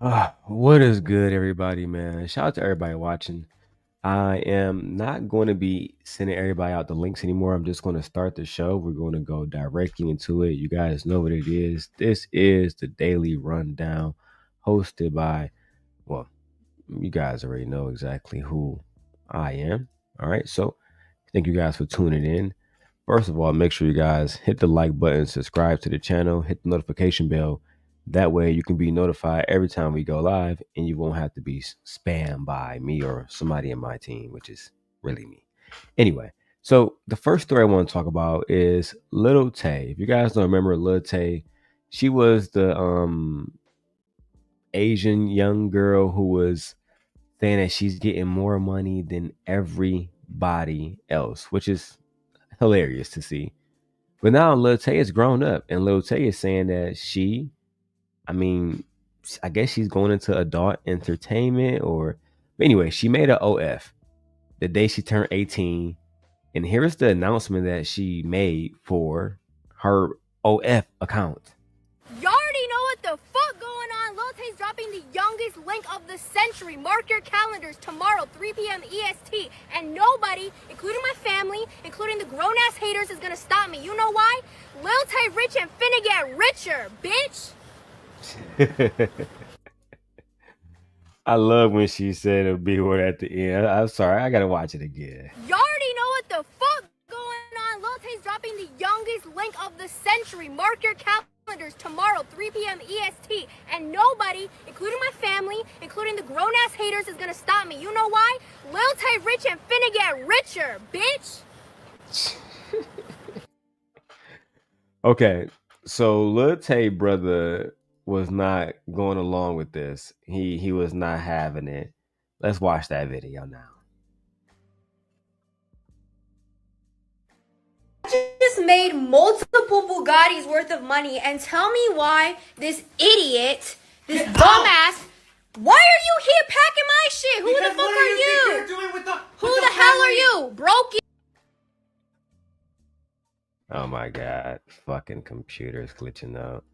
What is good, everybody, man? Shout out to everybody watching. I am not going to be sending everybody out the links anymore. I'm just going to start the show. We're going to go directly into it. You guys know what it is. This is the Daily Rundown hosted by, well, you guys already know exactly who I am. All right. So thank you guys for tuning in. First of all, make sure you guys hit the like button, subscribe to the channel, hit the notification bell. That way you can be notified every time we go live and you won't have to be spammed by me or somebody in my team, which is really me. Anyway, so the first story I want to talk about is LilTay. If you guys don't remember LilTay, she was the Asian young girl who was saying that she's getting more money than everybody else, which is hilarious to see. But now LilTay has grown up, and LilTay is saying that I guess she's going into adult entertainment, or anyway, she made an OF the day she turned 18, and here's the announcement that she made for her OF account. Y'all already know what the fuck going on. LilTay's dropping the youngest link of the century. Mark your calendars tomorrow, 3 p.m. EST. And nobody, including my family, including the grown-ass haters, is gonna stop me. You know why? LilTay rich and finna get richer, bitch. I love when she said a B word at the end. I'm sorry, I gotta watch it again. Y'all already know what the fuck going on. LilTay's dropping the youngest link of the century. Mark your calendars tomorrow, 3 p.m. EST. And nobody, including my family, including the grown-ass haters, is gonna stop me. You know why? LilTay rich and finna get richer, bitch. Okay, so LilTay brother was not going along with this. He was not having it. Let's watch that video now. Just made multiple Bugattis worth of money, and tell me why this idiot, this dumbass, why are you here packing my shit? Who the fuck are you? Who the hell are you? Brokey. Oh my god, fucking computer's glitching out.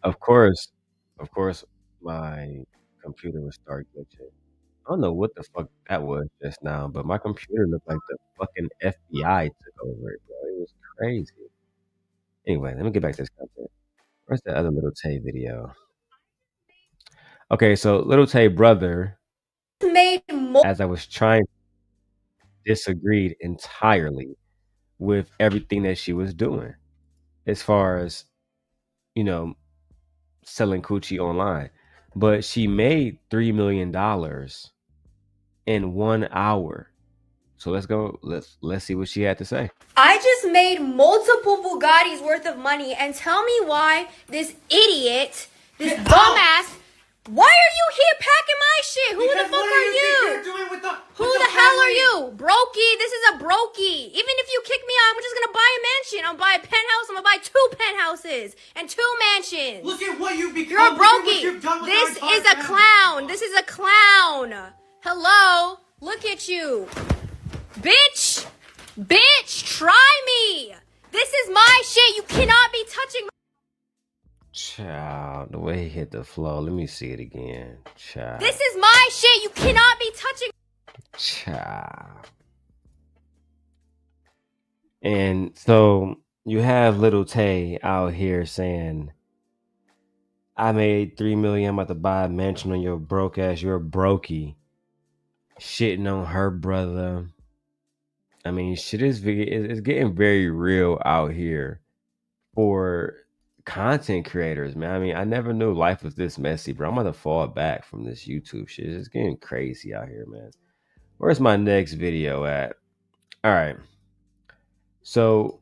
Of course, my computer would start glitching. I don't know what the fuck that was just now, but my computer looked like the fucking FBI took over it, bro. It was crazy. Anyway, let me get back to this content. Where's the other LilTay video? Okay, so LilTay brother, as I was trying, disagreed entirely with everything that she was doing as far as, you know, selling coochie online. But she made $3 million in 1 hour. So let's go. Let's see what she had to say. I just made multiple Bugattis worth of money, and tell me why this idiot, this dumbass, why are you here packing my shit? Who the fuck are you? Who the hell are you? Brokey, this is a brokey. Even if you kick me out, I'm just gonna buy a mansion. I'm gonna buy a penthouse. I'm gonna buy 2 penthouses and 2 mansions. Look at what you've become. You're a brokey. This is a clown. This is a clown. Hello? Look at you. Bitch! Bitch! Try me! This is my shit. You cannot be touching my... Child, the way he hit the flow. Let me see it again. Child. This is my shit. You cannot be touching... Child. And so you have LilTay out here saying, I made $3 million. I'm about to buy a mansion on your broke ass. You're a brokey. Shitting on her brother. I mean, shit is it's getting very real out here for content creators, man. I mean, I never knew life was this messy, bro. I'm gonna fall back from this YouTube shit. It's getting crazy out here, man. Where's my next video at? All right. So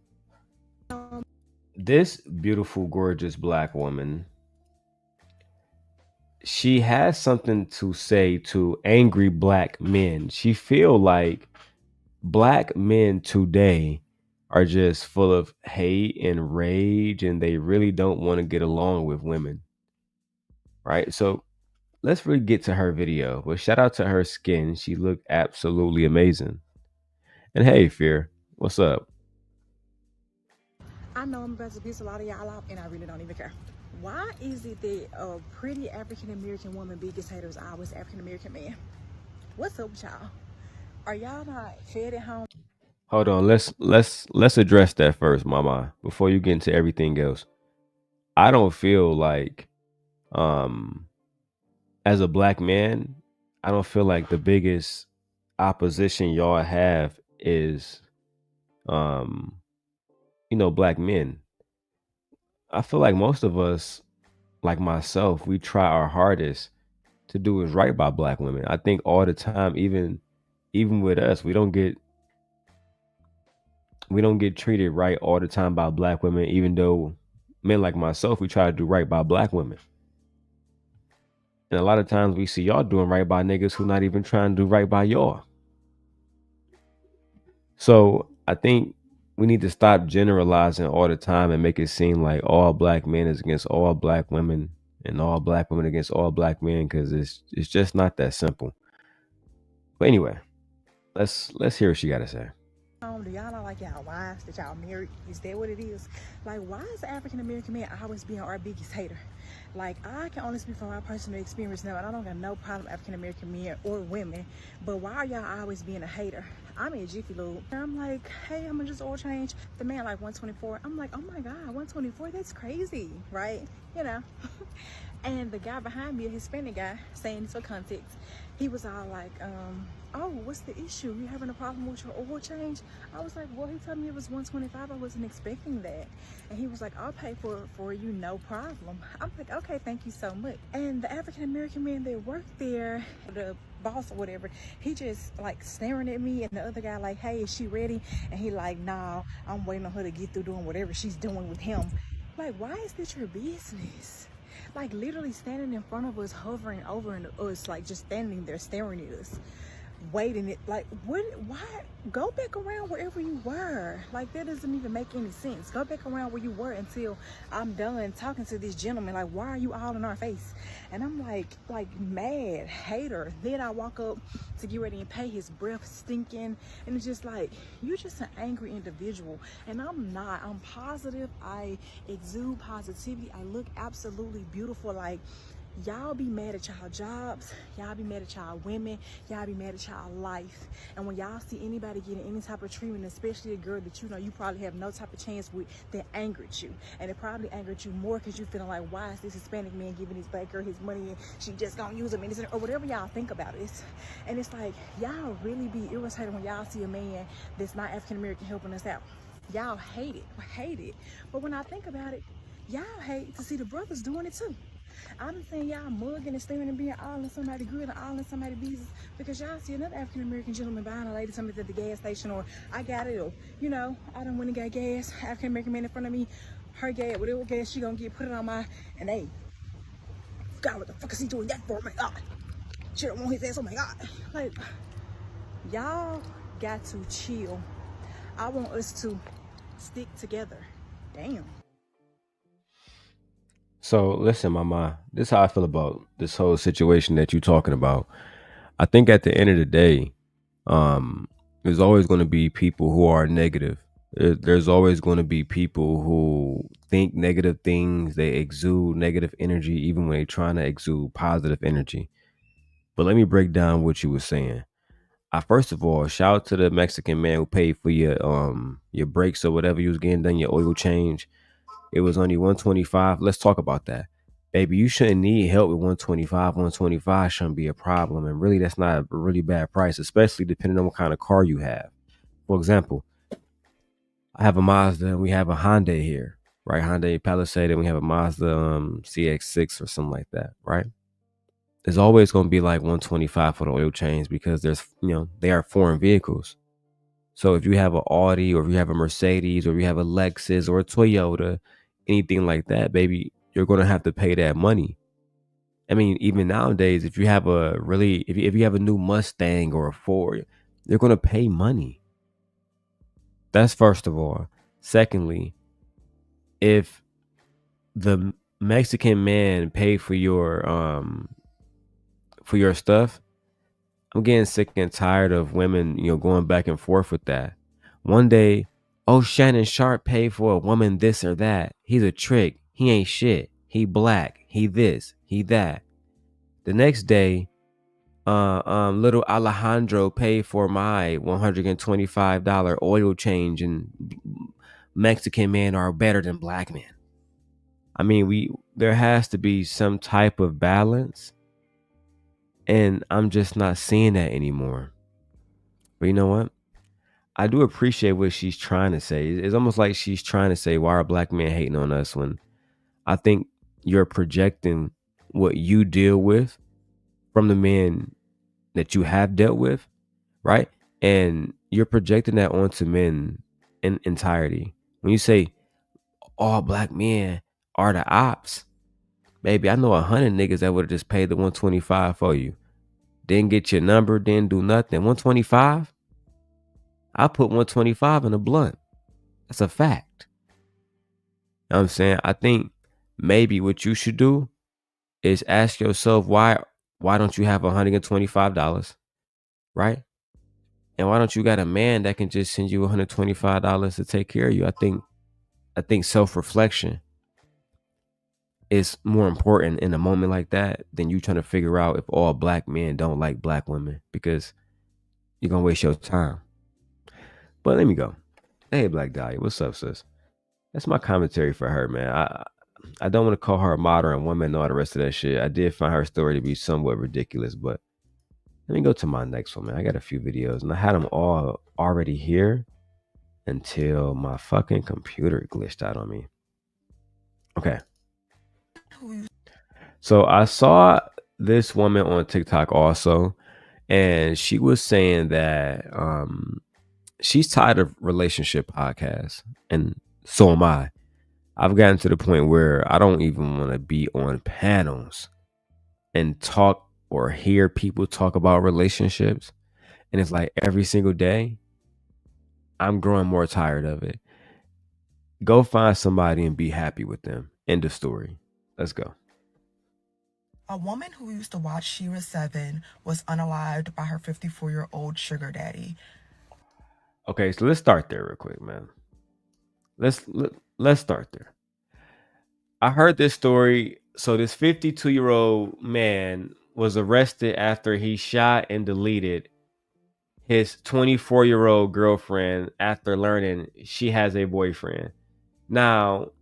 this beautiful, gorgeous black woman, she has something to say to angry black men. She feel like black men today are just full of hate and rage, and they really don't want to get along with women, right? So let's really get to her video. But shout out to her skin. She looked absolutely amazing. And hey, Fear, what's up? I know I'm about to piss a lot of y'all off, and I really don't even care. Why is it that a pretty African American woman biggest hater is always African American man? What's up with y'all? Are y'all not fed at home? Hold on, let's address that first, Mama, before you get into everything else. I don't feel like um as a black man, I don't feel like the biggest opposition y'all have is um black men. I feel like most of us, like myself, we try our hardest to do what's right by black women. I think all the time, even with us, we don't get treated right all the time by black women, even though men like myself, we try to do right by black women. And a lot of times we see y'all doing right by niggas who not even trying to do right by y'all. So I think we need to stop generalizing all the time and make it seem like all black men is against all black women and all black women against all black men, because it's just not that simple. But anyway, let's hear what she got to say. Do y'all not like y'all wives that y'all married? Is that what it is? Like, why is the African American man always being our biggest hater? Like, I can only speak from my personal experience now, and I don't got no problem with African American men or women, but why are y'all always being a hater? I'm in Jiffy Lube, and I'm like, hey, I'm gonna just oil change. The man like 124. I'm like, oh my god, 124, that's crazy, right? You know. And the guy behind me, a Hispanic guy, saying this for context, he was all like, oh, what's the issue? You having a problem with your oil change? I was like, well, he told me it was 125. I wasn't expecting that. And he was like, I'll pay for you, no problem. I'm like, okay, thank you so much. And the African American man that worked there, the boss or whatever, he just like staring at me, and the other guy like, hey, is she ready? And he like, nah, I'm waiting on her to get through doing whatever she's doing with him. Like, why is this your business? Like, literally standing in front of us, hovering over us, like just standing there staring at us, waiting it. Like, what? Why? Go back around wherever you were. Like, that doesn't even make any sense. Go back around where you were until I'm done talking to this gentleman. Like, why are you all in our face? And I'm like mad, hater. Then I walk up to get ready and pay. His breath stinking, and it's just like, you're just an angry individual. And I'm not. I'm positive. I exude positivity. I look absolutely beautiful. Like, y'all be mad at y'all jobs, y'all be mad at y'all women, y'all be mad at y'all life. And when y'all see anybody getting any type of treatment, especially a girl that you know you probably have no type of chance with, that angered you. And it probably angered you more because you feeling like, why is this Hispanic man giving this black girl his money and she just gonna use him, or whatever y'all think about it. And it's like, y'all really be irritated when y'all see a man that's not African American helping us out. Y'all hate it. But when I think about it, y'all hate to see the brothers doing it too. I'm saying y'all mugging and staring and being all in somebody's grill and all in somebody's business because y'all see another African American gentleman buying a lady something at the gas station, or I got it, or you know, I done went and got gas. African American man in front of me, her gas, whatever gas she gonna get, put it on my, and hey, God, what the fuck is he doing that for? Oh my God, she don't want his ass. Oh my God, like, y'all got to chill. I want us to stick together. Damn. So listen, Mama, this is how I feel about this whole situation that you're talking about. I think at the end of the day, there's always going to be people who are negative. There's always going to be people who think negative things. They exude negative energy, even when they're trying to exude positive energy. But let me break down what you were saying. I first of all, shout out to the Mexican man who paid for your brakes or whatever you was getting done, your oil change. It was only 125. Let's talk about that. Baby, you shouldn't need help with 125. 125 shouldn't be a problem. And really, that's not a really bad price, especially depending on what kind of car you have. For example, I have a Mazda and we have a Hyundai here. right? Hyundai Palisade, and we have a Mazda CX-6 or something like that, right? There's always going to be like 125 for the oil change because they are foreign vehicles. So if you have an Audi or if you have a Mercedes or if you have a Lexus or a Toyota, anything like that, baby, you're going to have to pay that money. I mean, even nowadays, if you have if you have a new Mustang or a Ford, you're going to pay money. That's first of all. Secondly, if the Mexican man paid for your stuff, I'm getting sick and tired of women, going back and forth with that. One day, oh, Shannon Sharp paid for a woman this or that. He's a trick. He ain't shit. He black. He this. He that. The next day, little Alejandro paid for my $125 oil change, and Mexican men are better than black men. I mean, there has to be some type of balance, and I'm just not seeing that anymore. But you know what? I do appreciate what she's trying to say. It's almost like she's trying to say, why are black men hating on us, when I think you're projecting what you deal with from the men that you have dealt with, right? And you're projecting that onto men in entirety. When you say all black men are the ops, baby, I know 100 niggas that would have just paid the 125 for you. Didn't get your number, didn't do nothing. 125? I put 125 in a blunt. That's a fact. You know what I'm saying? I think maybe what you should do is ask yourself, why don't you have $125, right? And why don't you got a man that can just send you $125 to take care of you? I think self-reflection is more important in a moment like that than you trying to figure out if all black men don't like black women, because you're gonna waste your time. But let me go. Hey, Black Dahlia, what's up, sis? That's my commentary for her, man. I don't want to call her a modern woman and all the rest of that shit. I did find her story to be somewhat ridiculous, but let me go to my next one, man. I got a few videos, and I had them all already here until my fucking computer glitched out on me. Okay. So I saw this woman on TikTok also, and she was saying that she's tired of relationship podcasts, and so am I. I've gotten to the point where I don't even want to be on panels and talk or hear people talk about relationships. And it's like every single day, I'm growing more tired of it. Go find somebody and be happy with them. End of story. Let's go. A woman who used to watch Shira 7 was unalived by her 54-year-old sugar daddy. Okay, so let's start there real quick, man. Let's start there. I heard this story. So this 52-year-old man was arrested after he shot and deleted his 24-year-old girlfriend after learning she has a boyfriend. Now,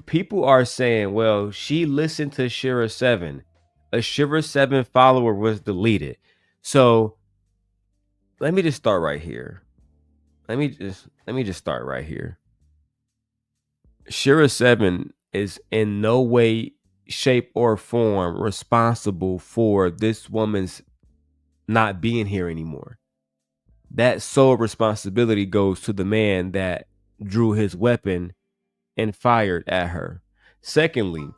people are saying, well, she listened to Shira 7. A Shira 7 follower was deleted. So let me just start right here. Let me just start right here. Shira 7 is in no way, shape, or form responsible for this woman's not being here anymore. That sole responsibility goes to the man that drew his weapon and fired at her. Secondly,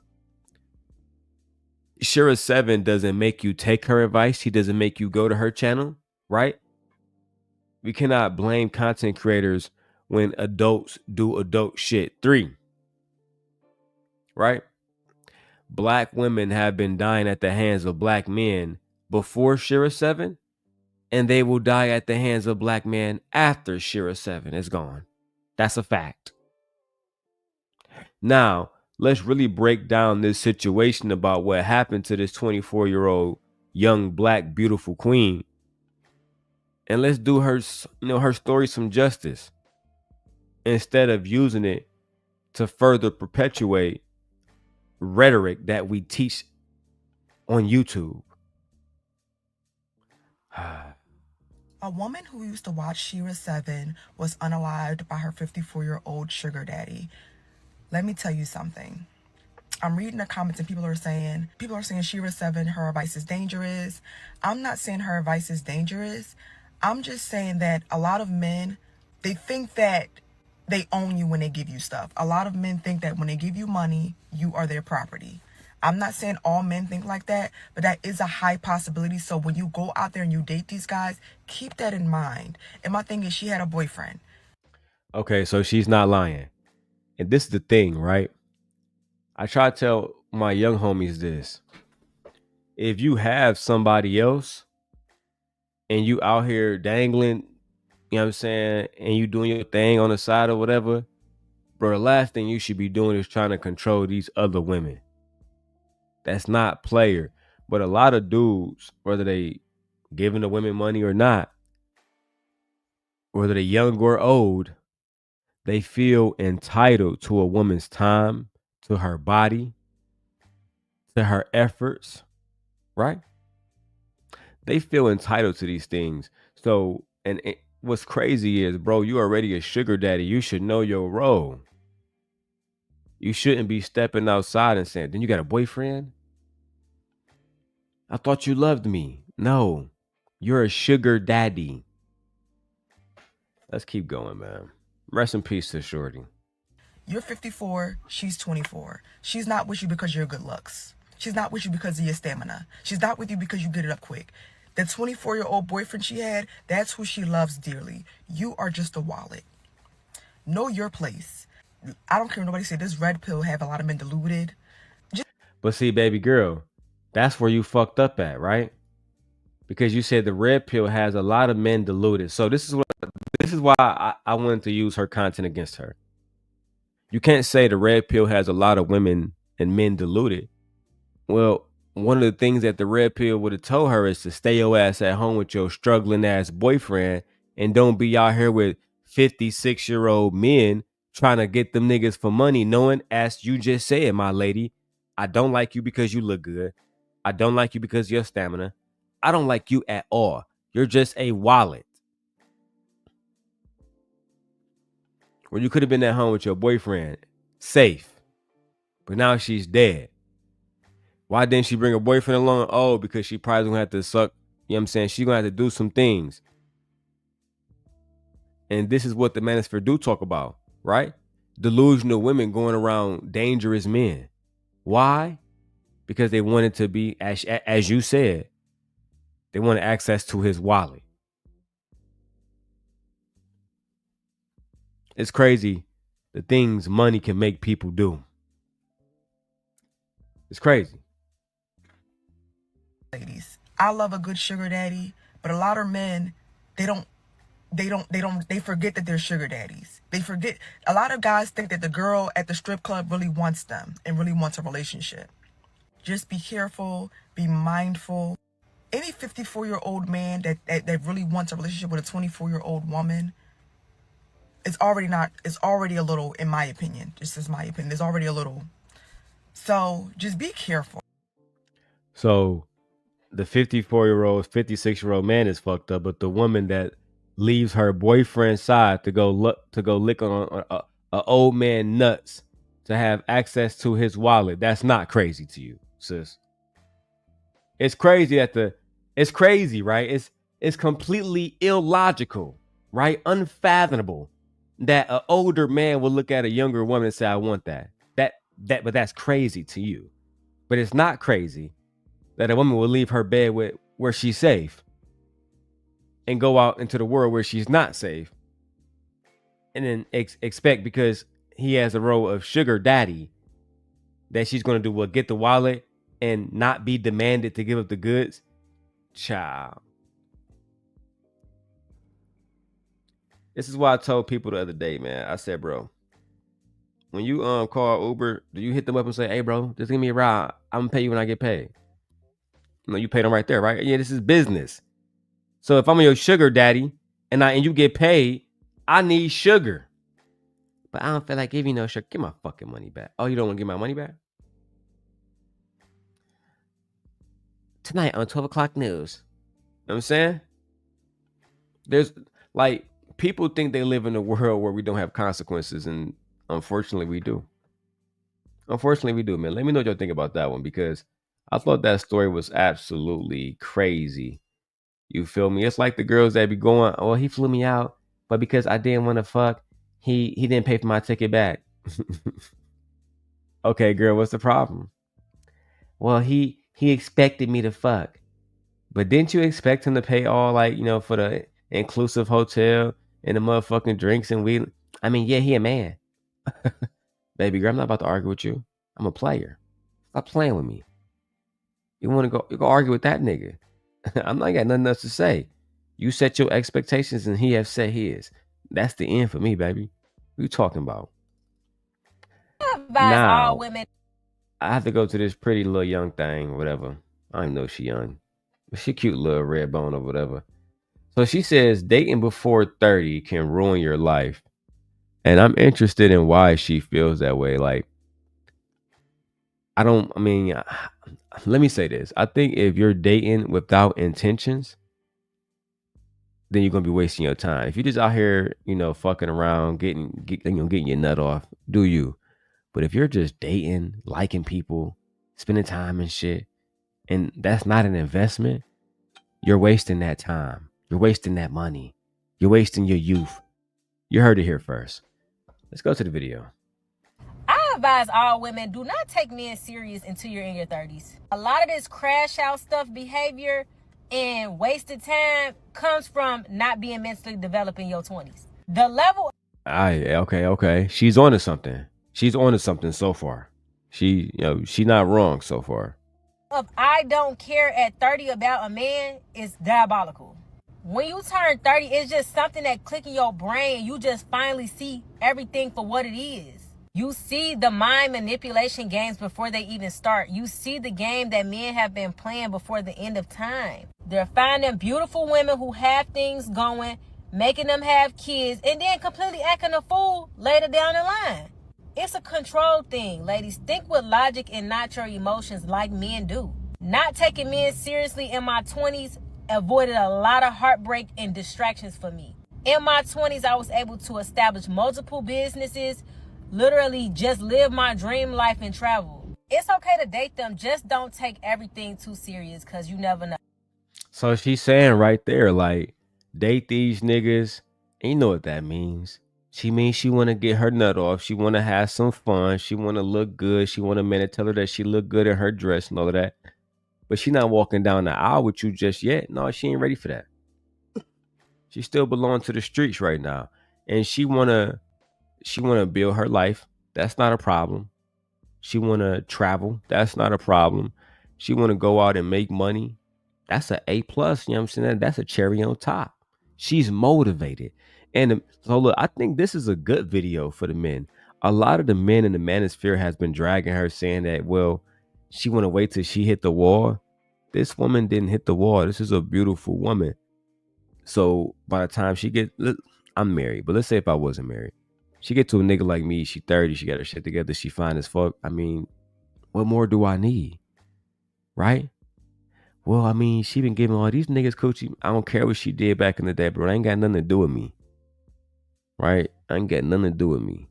Shira 7 doesn't make you take her advice. He doesn't make you go to her channel, right? We cannot blame content creators when adults do adult shit. 3, right? Black women have been dying at the hands of black men before Shira 7, and they will die at the hands of black men after Shira 7 is gone. That's a fact. Now, let's really break down this situation about what happened to this 24-year-old young black beautiful queen. And let's do her story some justice, instead of using it to further perpetuate rhetoric that we teach on YouTube. A woman who used to watch Shira 7 was unalived by her 54-year-old sugar daddy. Let me tell you something. I'm reading the comments and people are saying Shira 7, her advice is dangerous. I'm not saying her advice is dangerous. I'm just saying that a lot of men, they think that they own you when they give you stuff. A lot of men think that when they give you money, you are their property. I'm not saying all men think like that, but that is a high possibility. So when you go out there and you date these guys, keep that in mind. And my thing is, she had a boyfriend. Okay, so she's not lying. And this is the thing, right? I try to tell my young homies this. If you have somebody else and you out here dangling, you know what I'm saying, and you doing your thing on the side or whatever, bro, the last thing you should be doing is trying to control these other women. That's not player. But a lot of dudes, whether they giving the women money or not, whether they're young or old, they feel entitled to a woman's time, to her body, to her efforts, right? They feel entitled to these things. So, what's crazy is, bro, you already a sugar daddy. You should know your role. You shouldn't be stepping outside and saying, then you got a boyfriend? I thought you loved me. No, you're a sugar daddy. Let's keep going, man. Rest in peace to Shorty. You're 54, she's 24. She's not with you because of your good looks. She's not with you because of your stamina. She's not with you because you get it up quick. The 24-year-old boyfriend she had, that's who she loves dearly. You are just a wallet. Know your place. I don't care what nobody say this red pill have a lot of men deluded. But see, baby girl, that's where you fucked up at, right? Because you said the red pill has a lot of men deluded. So this is why I wanted to use her content against her. You can't say the red pill has a lot of women and men deluded. Well, one of the things that the red pill would have told her is to stay your ass at home with your struggling ass boyfriend and don't be out here with 56-year-old men trying to get them niggas for money, knowing, as you just said, my lady, I don't like you because you look good. I don't like you because of your stamina. I don't like you at all. You're just a wallet. Or you could have been at home with your boyfriend, safe. But now she's dead. Why didn't she bring her boyfriend along? Oh, because she probably gonna have to suck. You know what I'm saying? She's gonna have to do some things. And this is what the manosphere do talk about, right? Delusional women going around dangerous men. Why? Because they wanted to be, as you said, they wanted access to his wallet. It's crazy the things money can make people do. It's crazy. Ladies, I love a good sugar daddy, but a lot of men, they forget that they're sugar daddies. They forget. A lot of guys think that the girl at the strip club really wants them and really wants a relationship. Just be careful, be mindful. Any 54-year-old man that really wants a relationship with a 24-year-old woman, it's already a little, in my opinion, just as my opinion, it's already a little. So just be careful. So the 54-year-old, 56-year-old man is fucked up, but the woman that leaves her boyfriend's side to go lick on a old man nuts to have access to his wallet, that's not crazy to you, sis. It's crazy it's crazy, right? It's completely illogical, right? Unfathomable that an older man will look at a younger woman and say, I want that. But that's crazy to you. But it's not crazy that a woman will leave her bed where she's safe and go out into the world where she's not safe and then expect, because he has a role of sugar daddy, that she's going to do what? Get the wallet and not be demanded to give up the goods? Child. This is why I told people the other day, man. I said, bro, when you call Uber, do you hit them up and say, hey, bro, just give me a ride. I'm going to pay you when I get paid? No, you pay them right there, right? Yeah, this is business. So if I'm your sugar daddy and you get paid, I need sugar. But I don't feel like giving you no sugar. Give my fucking money back. Oh, you don't want to give my money back? Tonight on 12 o'clock news. You know what I'm saying? There's like, people think they live in a world where we don't have consequences, and unfortunately we do. Unfortunately, we do, man. Let me know what y'all think about that one because I thought that story was absolutely crazy. You feel me? It's like the girls that be going, "Oh, he flew me out, but because I didn't want to fuck, he didn't pay for my ticket back." Okay, girl, what's the problem? Well, he expected me to fuck, but didn't you expect him to pay all like for the inclusive hotel and the motherfucking drinks and weed? I mean, yeah, he a man, baby girl. I'm not about to argue with you. I'm a player. Stop playing with me. You want to go? You go argue with that nigga. I'm not got nothing else to say. You set your expectations and he have set his. That's the end for me, baby. What you talking about? Advise all Now, women. I have to go to this pretty little young thing, or whatever. I don't even know if she young. But she cute little red bone or whatever. So she says dating before 30 can ruin your life. And I'm interested in why she feels that way. Like, I mean, let me say this. I think if you're dating without intentions, then you're gonna be wasting your time. If you're just out here, fucking around, getting your nut off, do you? But if you're just dating, liking people, spending time and shit, and that's not an investment, you're wasting that time. You're wasting that money. You're wasting your youth. You heard it here first. Let's go to the video. I advise all women, do not take men serious until you're in your 30s. A lot of this crash out stuff behavior and wasted time comes from not being mentally developed in your 20s. The level. Okay. She's on to something. She's on to something so far. She not wrong so far. Of I don't care at 30 about a man is diabolical. When you turn 30, it's just something that click in your brain. You just finally see everything for what it is. You see the mind manipulation games before they even start. You see the game that men have been playing before the end of time. They're finding beautiful women who have things going, making them have kids, and then completely acting a fool later down the line. It's a control thing, ladies. Think with logic and not your emotions like men do. Not taking men seriously in my 20s avoided a lot of heartbreak and distractions for me. In my 20s, I was able to establish multiple businesses, literally just live my dream life and travel. It's okay to date them, just don't take everything too serious because you never know. So she's saying right there, like, date these niggas, and you know what that means. She means she want to get her nut off. She want to have some fun. She want to look good. She want a man to tell her that she look good in her dress and all of that. But she not walking down the aisle with you just yet. No, she ain't ready for that. She still belongs to the streets right now. And she wanna build her life. That's not a problem. She wanna travel. That's not a problem. She wanna go out and make money. That's a A plus. You know what I'm saying? That's a cherry on top. She's motivated. And so look, I think this is a good video for the men. A lot of the men in the manosphere has been dragging her, saying that, well, she want to wait till she hit the wall. This woman didn't hit the wall. This is a beautiful woman. So by the time I'm married, but let's say if I wasn't married, she get to a nigga like me, she 30, she got her shit together, she fine as fuck. I mean, what more do I need? Right? Well, I mean, she been giving all these niggas coochie. I don't care what she did back in the day, bro. It ain't got nothing to do with me. Right? I ain't got nothing to do with me.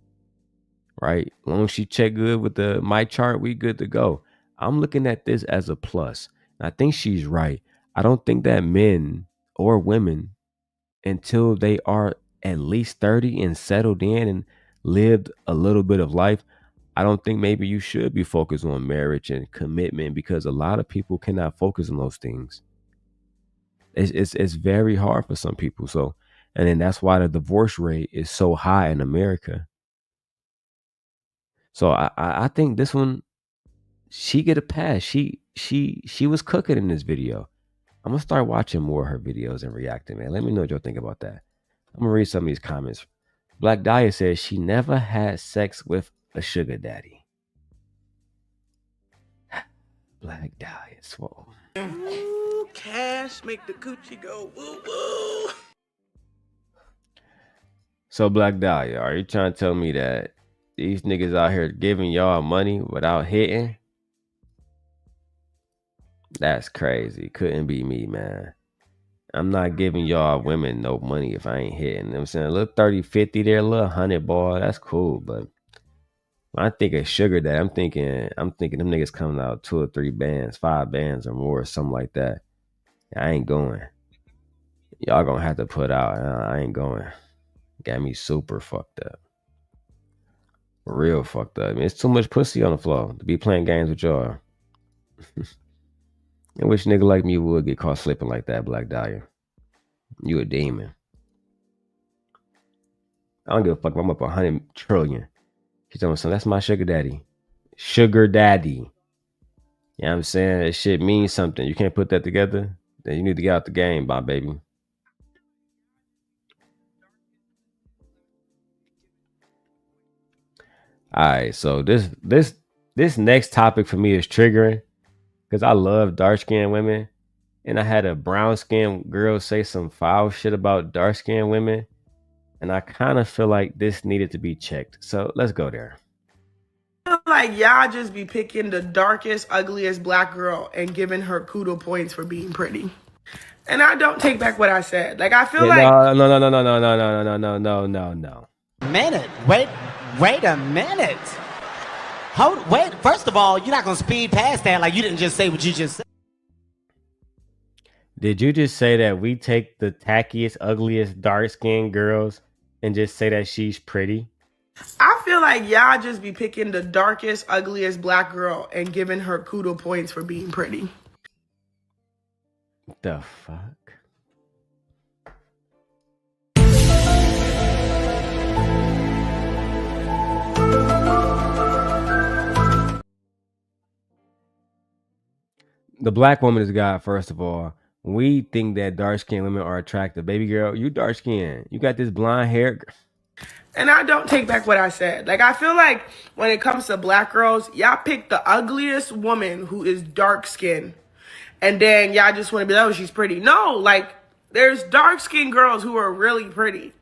Right? As long as she check good with my chart, we good to go. I'm looking at this as a plus. And I think she's right. I don't think that men or women, until they are at least 30 and settled in and lived a little bit of life, I don't think maybe you should be focused on marriage and commitment, because a lot of people cannot focus on those things. It's very hard for some people. So, and then that's why the divorce rate is so high in America. So I think this one, she get a pass. She was cooking in this video. I'm gonna start watching more of her videos and reacting, man. Let me know what y'all think about that. I'm gonna read some of these comments. Black Dahlia says she never had sex with a sugar daddy. Black Dahlia, swole. Ooh, cash make the coochie go woo woo. So Black Dahlia, are you trying to tell me that these niggas out here giving y'all money without hitting? That's crazy. Couldn't be me, man. I'm not giving y'all women no money if I ain't hitting. You know what I'm saying? A little 30, 50 there, a little 100 ball. That's cool, but When I think of sugar daddy, I'm thinking them niggas coming out 2 or 3 bands, 5 bands or more, or something like that. I ain't going. Y'all gonna have to put out. I ain't going. Got me super fucked up. Real fucked up. I mean, it's too much pussy on the floor to be playing games with y'all. I wish nigga like me would get caught slipping like that, Black Dahlia. You a demon. I don't give a fuck if I'm up 100 trillion. She's telling me, son, that's my sugar daddy. Sugar daddy. You know what I'm saying? That shit means something. You can't put that together, then you need to get out the game, my baby. All right, so this next topic for me is triggering because I love dark skinned women, and I had a brown skinned girl say some foul shit about dark skinned women, and I kind of feel like this needed to be checked. So let's go there. I feel like y'all just be picking the darkest, ugliest black girl and giving her kudo points for being pretty. And I don't take back what I said. Like, I feel like No. Minute. Wait a minute. Wait. First of all, you're not gonna speed past that like you didn't just say what you just said. Did you just say that we take the tackiest, ugliest, dark-skinned girls and just say that she's pretty? I feel like y'all just be picking the darkest, ugliest black girl and giving her kudo points for being pretty. The fuck? The black woman is God, first of all. We think that dark-skinned women are attractive. Baby girl, you dark-skinned. You got this blonde hair. And I don't take back what I said. Like, I feel like when it comes to black girls, y'all pick the ugliest woman who is dark skinned. And then y'all just want to be like, oh, she's pretty. No, like, there's dark skinned girls who are really pretty.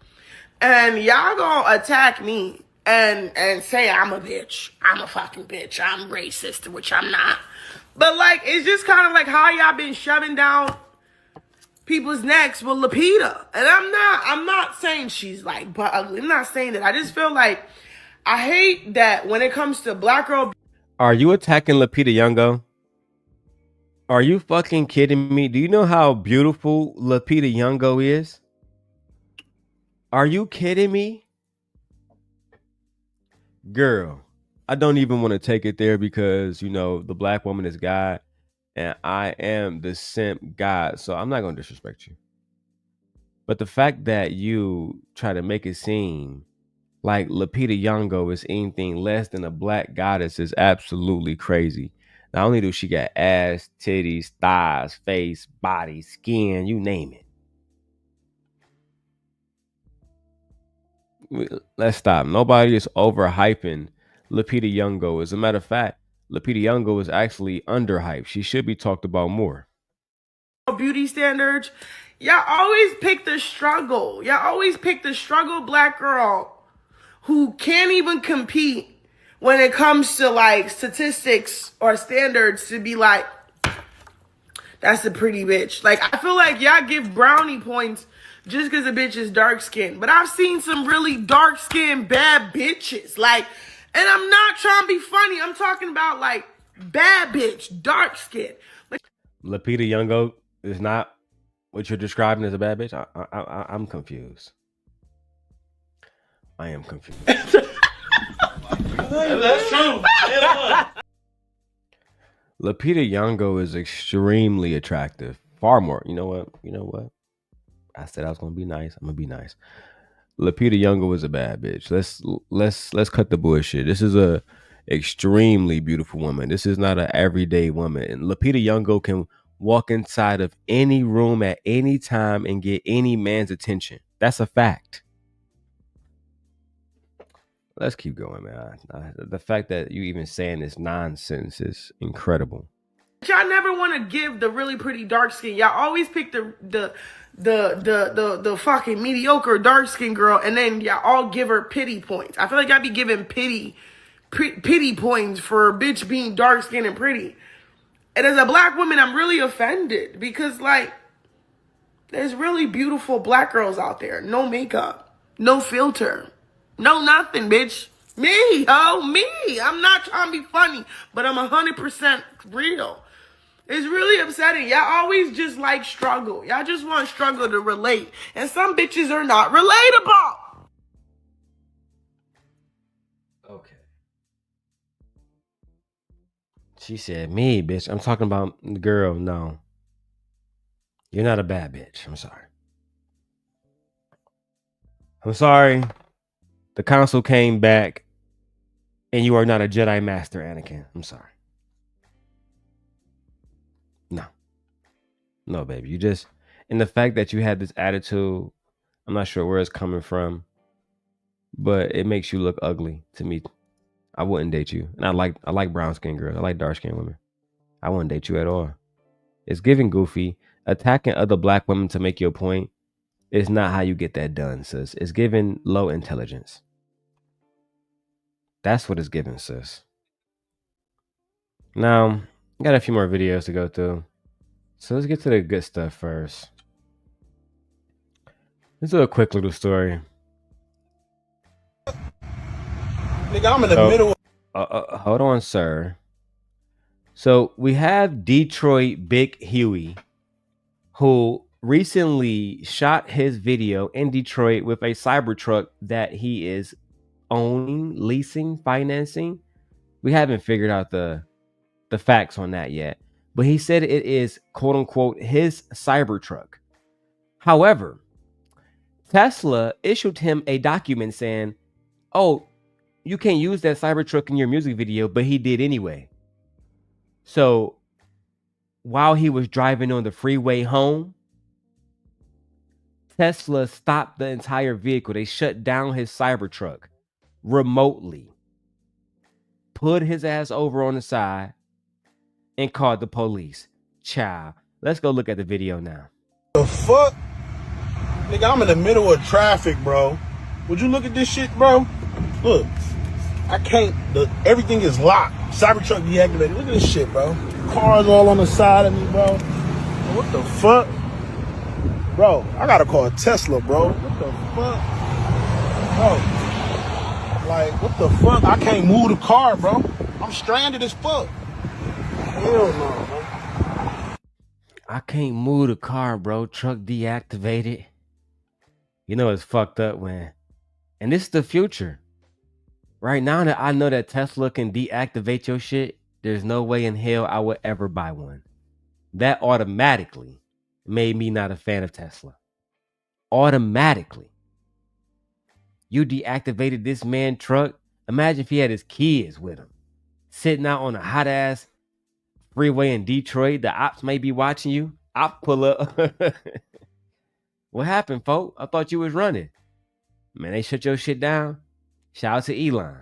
And y'all gonna attack me and say I'm a bitch. I'm a fucking bitch. I'm racist, which I'm not. But, like, it's just kind of like how y'all been shoving down people's necks with Lupita. And I'm not saying she's like but ugly. I'm not saying that. I just feel like I hate that when it comes to black girl. Are you attacking Lupita Nyong'o? Are you fucking kidding me? Do you know how beautiful Lupita Nyong'o is? Are you kidding me? Girl, I don't even want to take it there because, you know, the black woman is God and I am the simp God. So I'm not going to disrespect you. But the fact that you try to make it seem like Lupita Nyong'o is anything less than a black goddess is absolutely crazy. Not only do she got ass, titties, thighs, face, body, skin, you name it. Let's stop. Nobody is overhyping Lupita Nyong'o. As a matter of fact, Lupita Nyong'o is actually underhyped. She should be talked about more. Beauty standards, y'all always pick the struggle. Y'all always pick the struggle black girl who can't even compete when it comes to like statistics or standards to be like, that's a pretty bitch. Like, I feel like y'all give brownie points just because a bitch is dark skinned. But I've seen some really dark skinned bad bitches. Like, and I'm not trying to be funny. I'm talking about like bad bitch, dark skin. Lupita Nyong'o is not what you're describing as a bad bitch. I'm confused. I am confused. That's true. Lupita Nyong'o is extremely attractive. Far more. You know what? I said I was gonna be nice. I'm gonna be nice. Lupita Nyong'o is a bad bitch. Let's cut the bullshit. This is a extremely beautiful woman. This is not an everyday woman. And Lupita Nyong'o can walk inside of any room at any time and get any man's attention. That's a fact. Let's keep going, man. The fact that you even saying this nonsense is incredible. Y'all never want to give the really pretty dark skin. Y'all always pick the fucking mediocre dark skin girl, and then y'all all give her pity points. I feel like y'all be giving pity points for a bitch being dark skinned and pretty. And as a black woman, I'm really offended because like there's really beautiful black girls out there. No makeup, no filter, no nothing, bitch. Me, oh, me. I'm not trying to be funny, but I'm 100% real. It's really upsetting. Y'all always just like struggle. Y'all just want struggle to relate. And some bitches are not relatable. Okay. She said, me, bitch. I'm talking about the girl. No. You're not a bad bitch. I'm sorry. I'm sorry. The council came back and you are not a Jedi Master, Anakin. I'm sorry. No. No, baby. You just, and the fact that you had this attitude, I'm not sure where it's coming from, but it makes you look ugly to me. I wouldn't date you. And I like brown skin girls. I like dark skin women. I wouldn't date you at all. It's giving goofy. Attacking other black women to make your point is not how you get that done, sis. It's giving low intelligence. That's what it's giving, sis. Now, I got a few more videos to go through. So let's get to the good stuff first. This is a quick little story. Nigga, I'm in the middle. Hold on, sir. So we have Detroit Big Huey, who recently shot his video in Detroit with a Cybertruck that he is owning, leasing, financing. We haven't figured out the facts on that yet, but he said it is quote unquote his Cybertruck. However, Tesla issued him a document saying, oh, you can't use that Cybertruck in your music video, but he did anyway. So while he was driving on the freeway home, Tesla stopped the entire vehicle. They shut down his Cybertruck remotely, put his ass over on the side, and called the police. Child, let's go look at the video now. The fuck? Nigga, I'm in the middle of traffic, bro. Would you look at this shit, bro? Look. I can't, everything is locked. Cybertruck deactivated. Look at this shit, bro. Cars all on the side of me, bro. What the fuck? Bro, I gotta call Tesla, bro. What the fuck? Bro. Like, what the fuck? I can't move the car, bro. I'm stranded as fuck. Hell no, bro. I can't move the car, bro. Truck deactivated. You know it's fucked up when, and this is the future. Right now that I know that Tesla can deactivate your shit, there's no way in hell I would ever buy one. That automatically made me not a fan of Tesla. Automatically. You deactivated this man's truck. Imagine if he had his kids with him, sitting out on a hot ass freeway in Detroit. The ops may be watching you. Op pull up. What happened, folk? I thought you was running. Man, they shut your shit down. Shout out to Elon.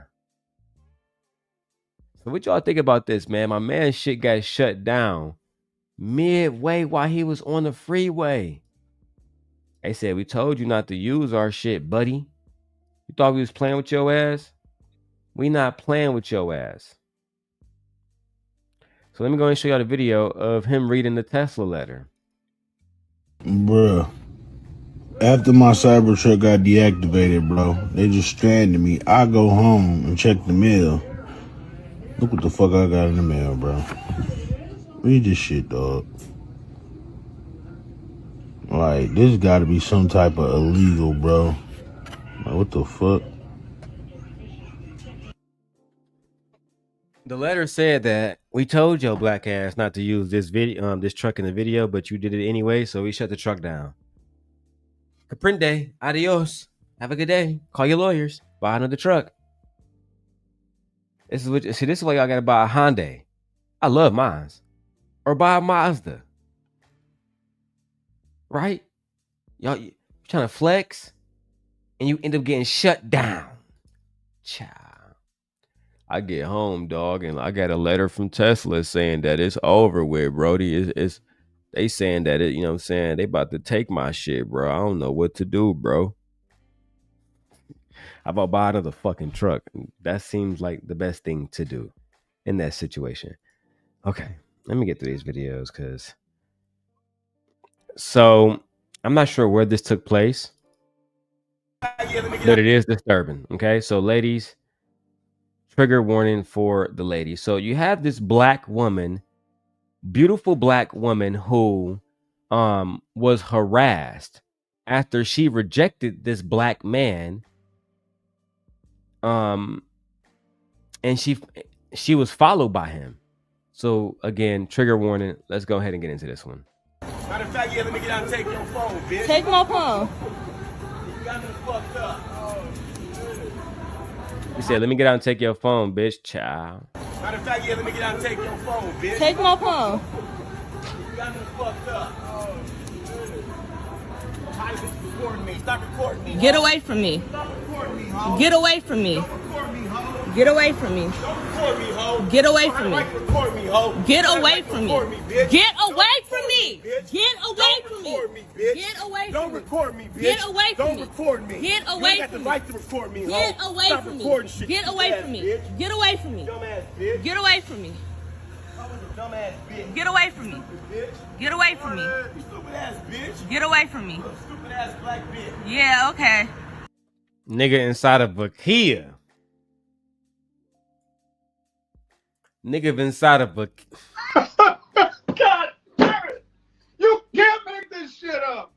So what y'all think about this, man? My man's shit got shut down midway while he was on the freeway. They said, we told you not to use our shit, buddy. You thought we was playing with your ass? We not playing with your ass. So let me go and show y'all the video of him reading the Tesla letter. Bruh. After my Cybertruck got deactivated, bro, they just stranded me. I go home and check the mail. Look what the fuck I got in the mail, bro. Read this shit, dog. Like, this gotta be some type of illegal, bro. Like, what the fuck? The letter said that we told your black ass not to use this video, this truck in the video, but you did it anyway, so we shut the truck down. Caprende, adios. Have a good day. Call your lawyers. Buy another truck. This is why y'all gotta buy a Hyundai. I love mines. Or buy a Mazda. Right? Y'all you trying to flex and you end up getting shut down. Child. I get home, dog, and I got a letter from Tesla saying that it's over with, Brody. It's they saying that it, you know what I'm saying? They about to take my shit, bro. I don't know what to do, bro. How about buy another fucking truck? That seems like the best thing to do in that situation. Okay, let me get through these videos because. So I'm not sure where this took place, but it is disturbing. Okay, so ladies, trigger warning for the lady. So you have this black woman, beautiful black woman who was harassed after she rejected this black man. And she was followed by him. So again, trigger warning. Let's go ahead and get into this one. Matter of fact, yeah, let me get out and take your phone, bitch. Take my phone. You got me fucked up. He said, let me get out and take your phone, bitch. Child. Matter of fact, yeah, let me get out and take your phone, bitch. Take my phone. You got me fucked up. Hi, bitch, recording me. Stop recording me. Get away from me. Stop recording me, ho. Get away from me. Don't record me, ho. Get away from me. Don't record me, ho. Get away from me. Record me, ho. Get away from me. Bitch. Get away from me. Bitch. Get away from me. Record me, bitch. Get away Don't from me. record me, bitch. Get away from Don't me. record me. Get away You ain't got from the me. right to record me, ho. Get away Stop from recording me. shit. Get you away dumbass from me. bitch. Get away from me. Dumbass bitch. Get away from me. I was a dumbass bitch. Get away from me. Bitch. Get away from me. You stupid ass bitch. Get away from me. You a stupid ass black bitch. Yeah, okay. Nigga inside of a Kia. Nigga inside of a... God damn it! You can't make this shit up.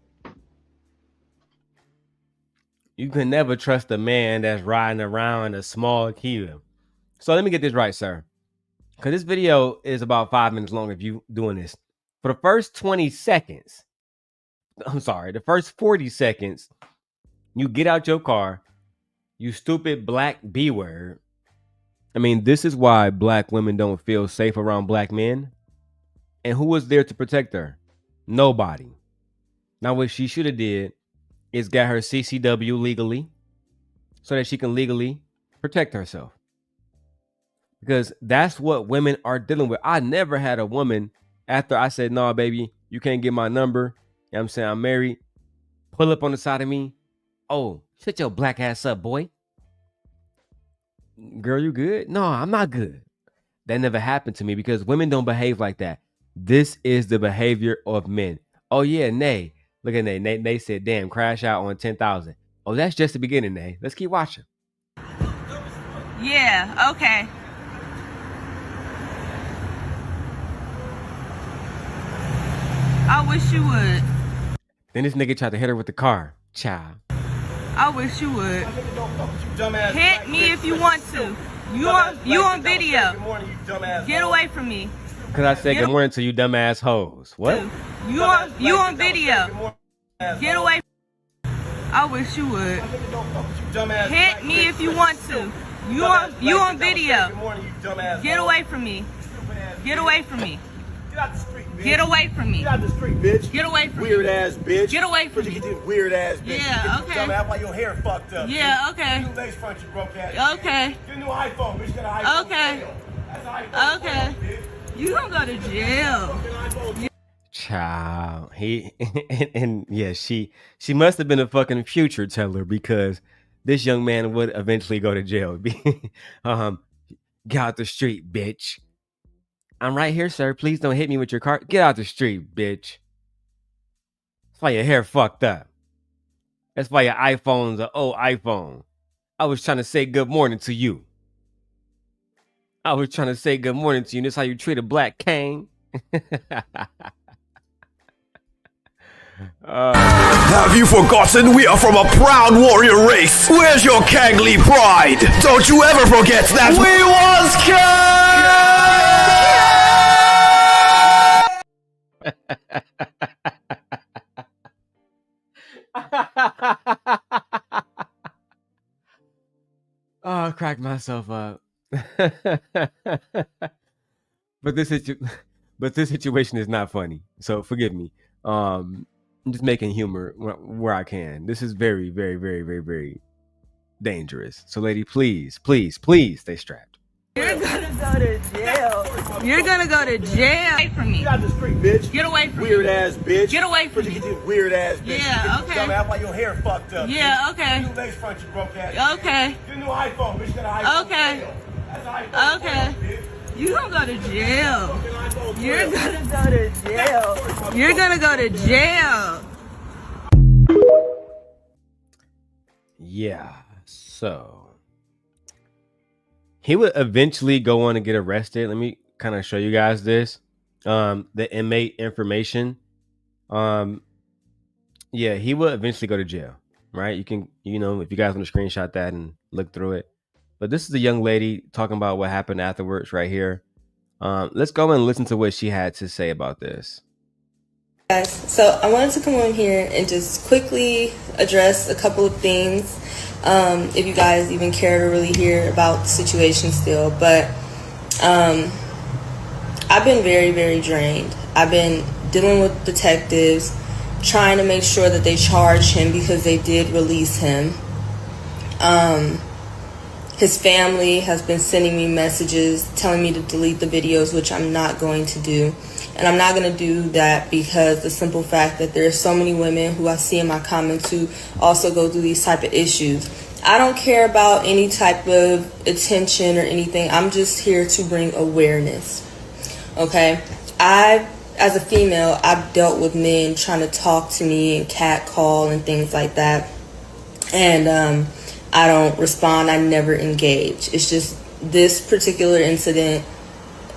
You can never trust a man that's riding around in a small Kia. So let me get this right, sir. Because this video is about 5 minutes long if you doing this. For the first 20 seconds, I'm sorry, the first 40 seconds, you get out your car, you stupid black B-word. I mean, this is why black women don't feel safe around black men. And who was there to protect her? Nobody. Now, what she should have did is got her CCW legally so that she can legally protect herself. Because that's what women are dealing with. I never had a woman after I said, no, baby, you can't get my number. You know what I'm saying? I'm married. Pull up on the side of me. Oh, shut your black ass up, boy. Girl, you good? No, I'm not good. That never happened to me because women don't behave like that. This is the behavior of men. Oh, yeah, Nay. Look at Nay. Nay said, damn, crash out on 10,000. Oh, that's just the beginning, Nay. Let's keep watching. Yeah, okay. I wish you would. Then this nigga tried to hit her with the car. Child. I wish you would. Dumbass Hit me if you want to. You on video. Good morning, you dumbass. Get away from me. Because I said good morning to you dumbass hoes. What? You on video. Get away. I wish you would. Hit me if you want to. You on video. Good morning, you dumbass. Get away from me. Get away from me. Get out the street, bitch. Get away from me. Get out the street, bitch. Get away from me. Weird ass bitch. Get away from me. Get this weird ass bitch. Yeah, okay. Dumbass, why your hair fucked up? Yeah, bitch. okay. New lace front, you broke ass. Okay. Get a new iPhone, bitch. Get an iPhone. Okay. That's an iPhone. Okay. You don't go to jail. Child. He and yeah, she must have been a fucking future teller because this young man would eventually go to jail. Get out the street, bitch. I'm right here, sir. Please don't hit me with your car. Get out the street, bitch. That's why your hair fucked up. That's why your iPhone's an old iPhone. I was trying to say good morning to you. I was trying to say good morning to you. This is how you treat a black king. Have you forgotten we are from a proud warrior race? Where's your Kangly pride? Don't you ever forget that we was Oh, I cracked myself up. But this situation is not funny, so forgive me. I'm just making humor where I can. This is very, very, very, very, very dangerous. So, lady, please, please, please stay strapped. You're gonna go to jail. You're gonna go to jail. Get away from me. Get out the street, bitch. Get away from me. Weird ass bitch. Get away from me. Get this weird ass bitch. Yeah, okay. Dumbass, why your hair fucked up? Yeah, bitch. okay. New lace front, you broke ass. Okay. Get a new iPhone, bitch. Get an iPhone. Okay. That's an iPhone. Okay. Bitch. You don't go to jail. Get an iPhone. You're gonna go to jail. You're gonna go to jail. Yeah. So, He would eventually go on and get arrested. Let me kind of show you guys this. The inmate information. Yeah, he will eventually go to jail, right? You can, if you guys want to screenshot that and look through it. But this is a young lady talking about what happened afterwards right here. Let's go and listen to what she had to say about this. Guys, so I wanted to come on here and just quickly address a couple of things, if you guys even care to really hear about the situation still. But I've been very, very drained. I've been dealing with detectives, trying to make sure that they charge him because they did release him. His family has been sending me messages telling me to delete the videos, which I'm not going to do. And I'm not going to do that because the simple fact that there are so many women who I see in my comments who also go through these type of issues. I don't care about any type of attention or anything. I'm just here to bring awareness. Okay? As a female, I've dealt with men trying to talk to me and catcall and things like that. And I don't respond. I never engage. It's just this particular incident,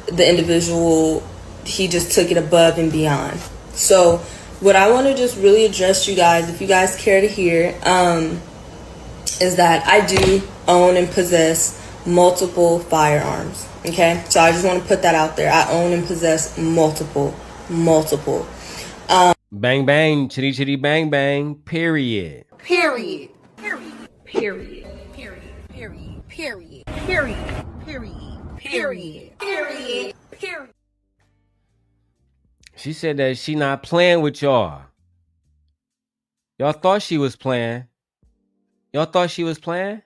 the individual, he just took it above and beyond. So what I want to just really address you guys, if you guys care to hear, is that I do own and possess multiple firearms. Okay, so I just want to put that out there. I own and possess multiple. Bang bang, chitty chitty bang bang. Period. Period. Period. Period. Period. Period. Period. Period. Period. Period. Period. Period. She said that she not playing with y'all. Y'all thought she was playing. Y'all thought she was playing?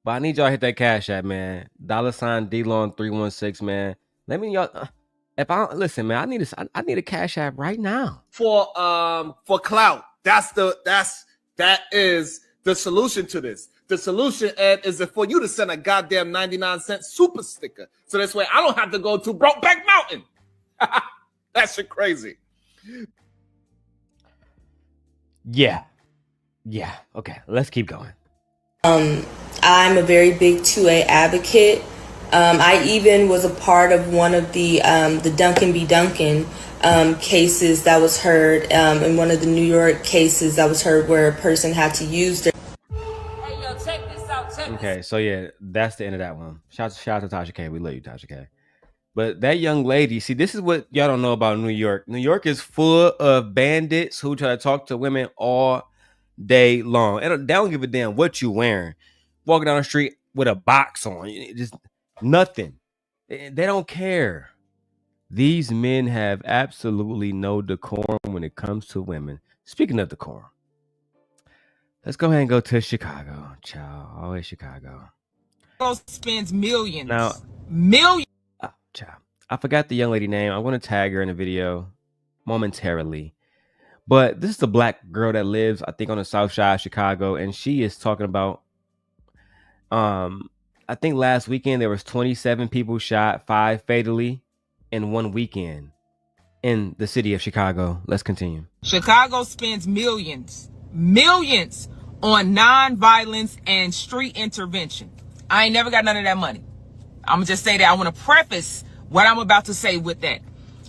But I need y'all to hit that Cash App, man. $DLong316, man. Let me y'all. If I listen, man, I need a Cash App right now. For clout. That is the solution to this. The solution, Ed, is for you to send a goddamn 99-cent super sticker. So this way I don't have to go to Brokeback Mountain. That shit crazy. Yeah. Okay, let's keep going. I'm a very big 2A advocate. I even was a part of one of the Duncan B. Duncan cases that was heard, in one of the New York cases that was heard where a person had to use their... Hey, yo, check this out. Okay, so yeah, that's the end of that one. Shout out to Tasha K. We love you, Tasha K. But that young lady, see, this is what y'all don't know about New York. New York is full of bandits who try to talk to women all day long. And they don't give a damn what you wearing. Walking down the street with a box on, just nothing. They don't care. These men have absolutely no decorum when it comes to women. Speaking of decorum, let's go ahead and go to Chicago. Child, always Chicago. Spends millions. Now, child, I forgot the young lady name. I want to tag her in the video momentarily. But this is a black girl that lives, I think, on the south side of Chicago, and she is talking about, I think last weekend there was 27 people shot, 5 fatally in one weekend in the city of Chicago. Let's continue. Chicago spends millions on non-violence and street intervention. I ain't never got none of that money. I'm gonna just say that. I want to preface what I'm about to say with that.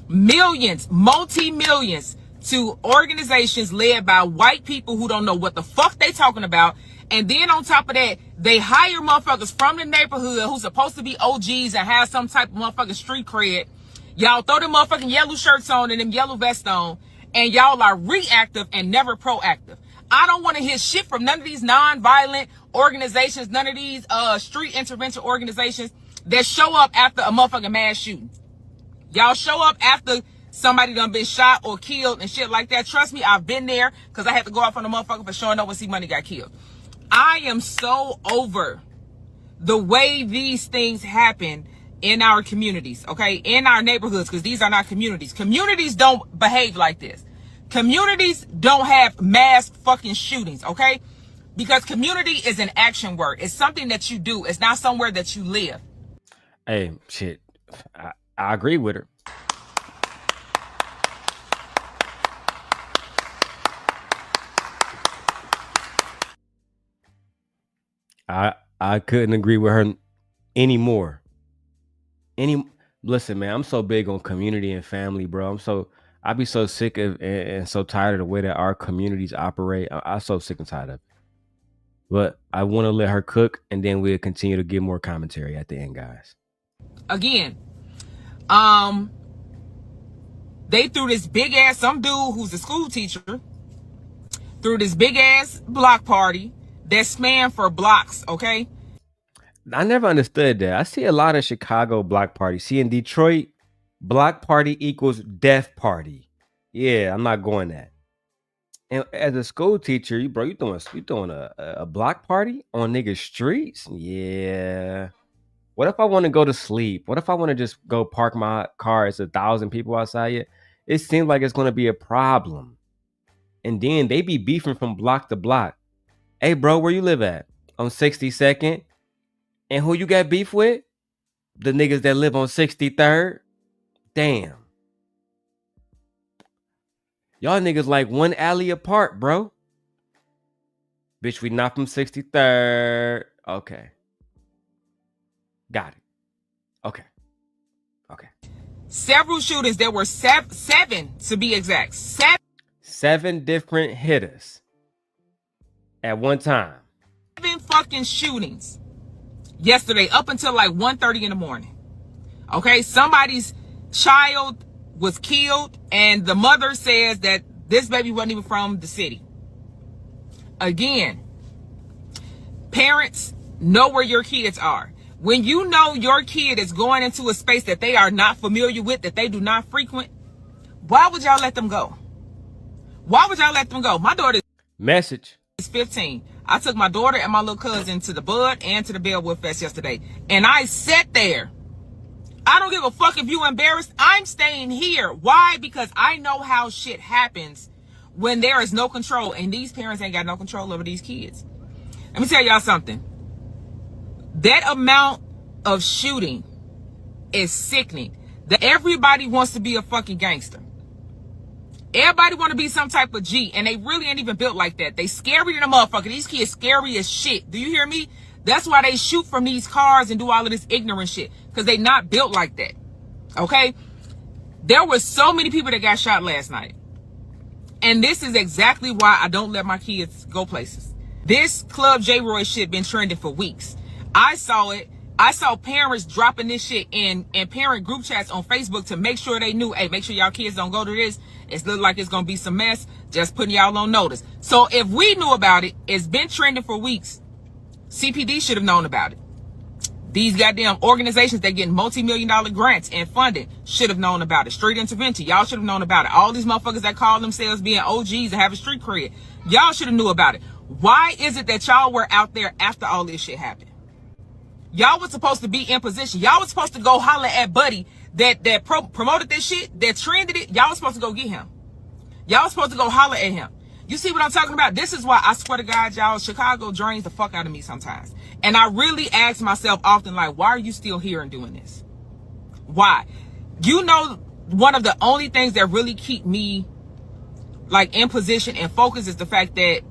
Millions, multi-millions to organizations led by white people who don't know what the fuck they talking about. And then on top of that, they hire motherfuckers from the neighborhood who's supposed to be OGs and have some type of motherfucking street cred. Y'all throw them motherfucking yellow shirts on and them yellow vests on, and y'all are reactive and never proactive. I don't want to hear shit from none of these non-violent organizations, none of these street intervention organizations that show up after a motherfucking mass shooting. Y'all show up after somebody done been shot or killed and shit like that. Trust me, I've been there because I had to go off on the motherfucker for showing up when C-Money got killed. I am so over the way these things happen in our communities, okay? In our neighborhoods, because these are not communities. Communities don't behave like this. Communities don't have mass fucking shootings, okay? Because community is an action word. It's something that you do. It's not somewhere that you live. Hey, shit. I agree with her. I couldn't agree with her anymore. Listen, man, I'm so big on community and family, bro. I be so sick of and so tired of the way that our communities operate. I'm so sick and tired of it. But I want to let her cook, and then we'll continue to get more commentary at the end, guys. Again, they threw this big ass, some dude who's a school teacher, threw this big ass block party that's spanned for blocks, okay? I never understood that. I see a lot of Chicago block parties. See, in Detroit, block party equals death party. Yeah, I'm not going that. And as a school teacher, you throwing a block party on niggas' streets? Yeah. What if I want to go to sleep? What if I want to just go park my car? It's 1,000 people outside yet. It seems like it's going to be a problem. And then they be beefing from block to block. Hey, bro, where you live at? On 62nd? And who you got beef with? The niggas that live on 63rd? Damn. Y'all niggas like one alley apart, bro. Bitch, we not from 63rd. Okay. Got it. Okay. Several shootings. There were seven to be exact. Seven different hitters at one time. 7 fucking shootings yesterday up until like 1:30 in the morning. Okay, somebody's child was killed and the mother says that this baby wasn't even from the city. Again, parents, know where your kids are. When you know your kid is going into a space that they are not familiar with, that they do not frequent, why would y'all let them go? Why would y'all let them go? My daughter is 15. I took my daughter and my little cousin to the Bud and to the Bellwood Fest yesterday. And I sat there. I don't give a fuck if you embarrassed. I'm staying here. Why? Because I know how shit happens when there is no control. And these parents ain't got no control over these kids. Let me tell y'all something. That amount of shooting is sickening. That everybody wants to be a fucking gangster. Everybody want to be some type of G, and they really ain't even built like that. They scary than a motherfucker. These kids scary as shit. Do you hear me? That's why they shoot from these cars and do all of this ignorant shit, because they not built like that. Okay? There were so many people that got shot last night. And this is exactly why I don't let my kids go places. This Club J-Roy shit been trending for weeks. I saw it. I saw parents dropping this shit in parent group chats on Facebook to make sure they knew, hey, make sure y'all kids don't go to this. It's look like it's going to be some mess. Just putting y'all on notice. So if we knew about it, it's been trending for weeks. CPD should have known about it. These goddamn organizations that get multi-million-dollar grants and funding should have known about it. Street intervention, y'all should have known about it. All these motherfuckers that call themselves being OGs and having street cred, y'all should have knew about it. Why is it that y'all were out there after all this shit happened? Y'all was supposed to be in position. Y'all was supposed to go holler at Buddy that promoted this shit, that trended it. Y'all was supposed to go get him. Y'all was supposed to go holler at him. You see what I'm talking about? This is why I swear to God, y'all, Chicago drains the fuck out of me sometimes. And I really ask myself often, like, why are you still here and doing this? Why? You know, one of the only things that really keep me like in position and focused is the fact that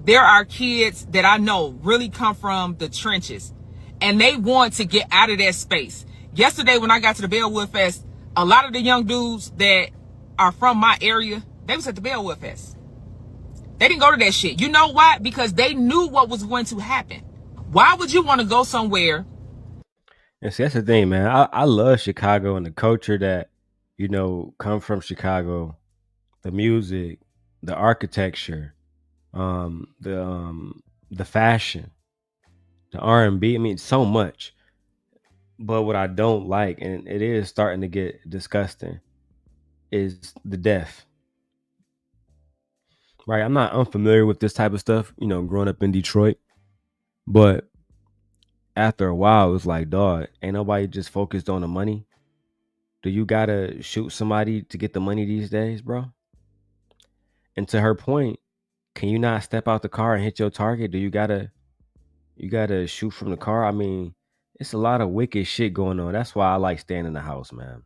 there are kids that I know really come from the trenches and they want to get out of that space. Yesterday when I got to the Bellwood Fest, a lot of the young dudes that are from my area, they was at the Bellwood Fest. They didn't go to that shit. You know why? Because they knew what was going to happen. Why would you want to go somewhere? And see, that's the thing, man. I love Chicago and the culture that, you know, come from Chicago. The music, the architecture, the fashion, the R&B. I mean, so much. But what I don't like, and it is starting to get disgusting, is the death. Right? I'm not unfamiliar with this type of stuff, you know, growing up in Detroit. But after a while, it was like, dog, ain't nobody just focused on the money. Do you gotta shoot somebody to get the money these days, bro? And to her point, can you not step out the car and hit your target? Do you gotta shoot from the car? I mean, it's a lot of wicked shit going on. That's why I like staying in the house, man.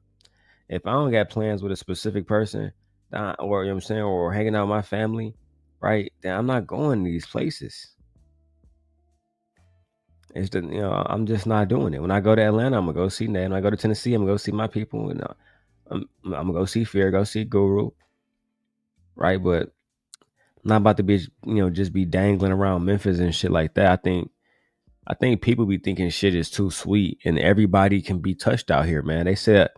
If I don't got plans with a specific person, or you know what I'm saying, or hanging out with my family, right, then I'm not going to these places. It's the, I'm just not doing it. When I go to Atlanta, I'm gonna go see Ned. When I go to Tennessee, I'm gonna go see my people. And I'm gonna go see Fear, go see Guru, right? But I'm not about to be, just be dangling around Memphis and shit like that. I think people be thinking shit is too sweet, and everybody can be touched out here, man. They said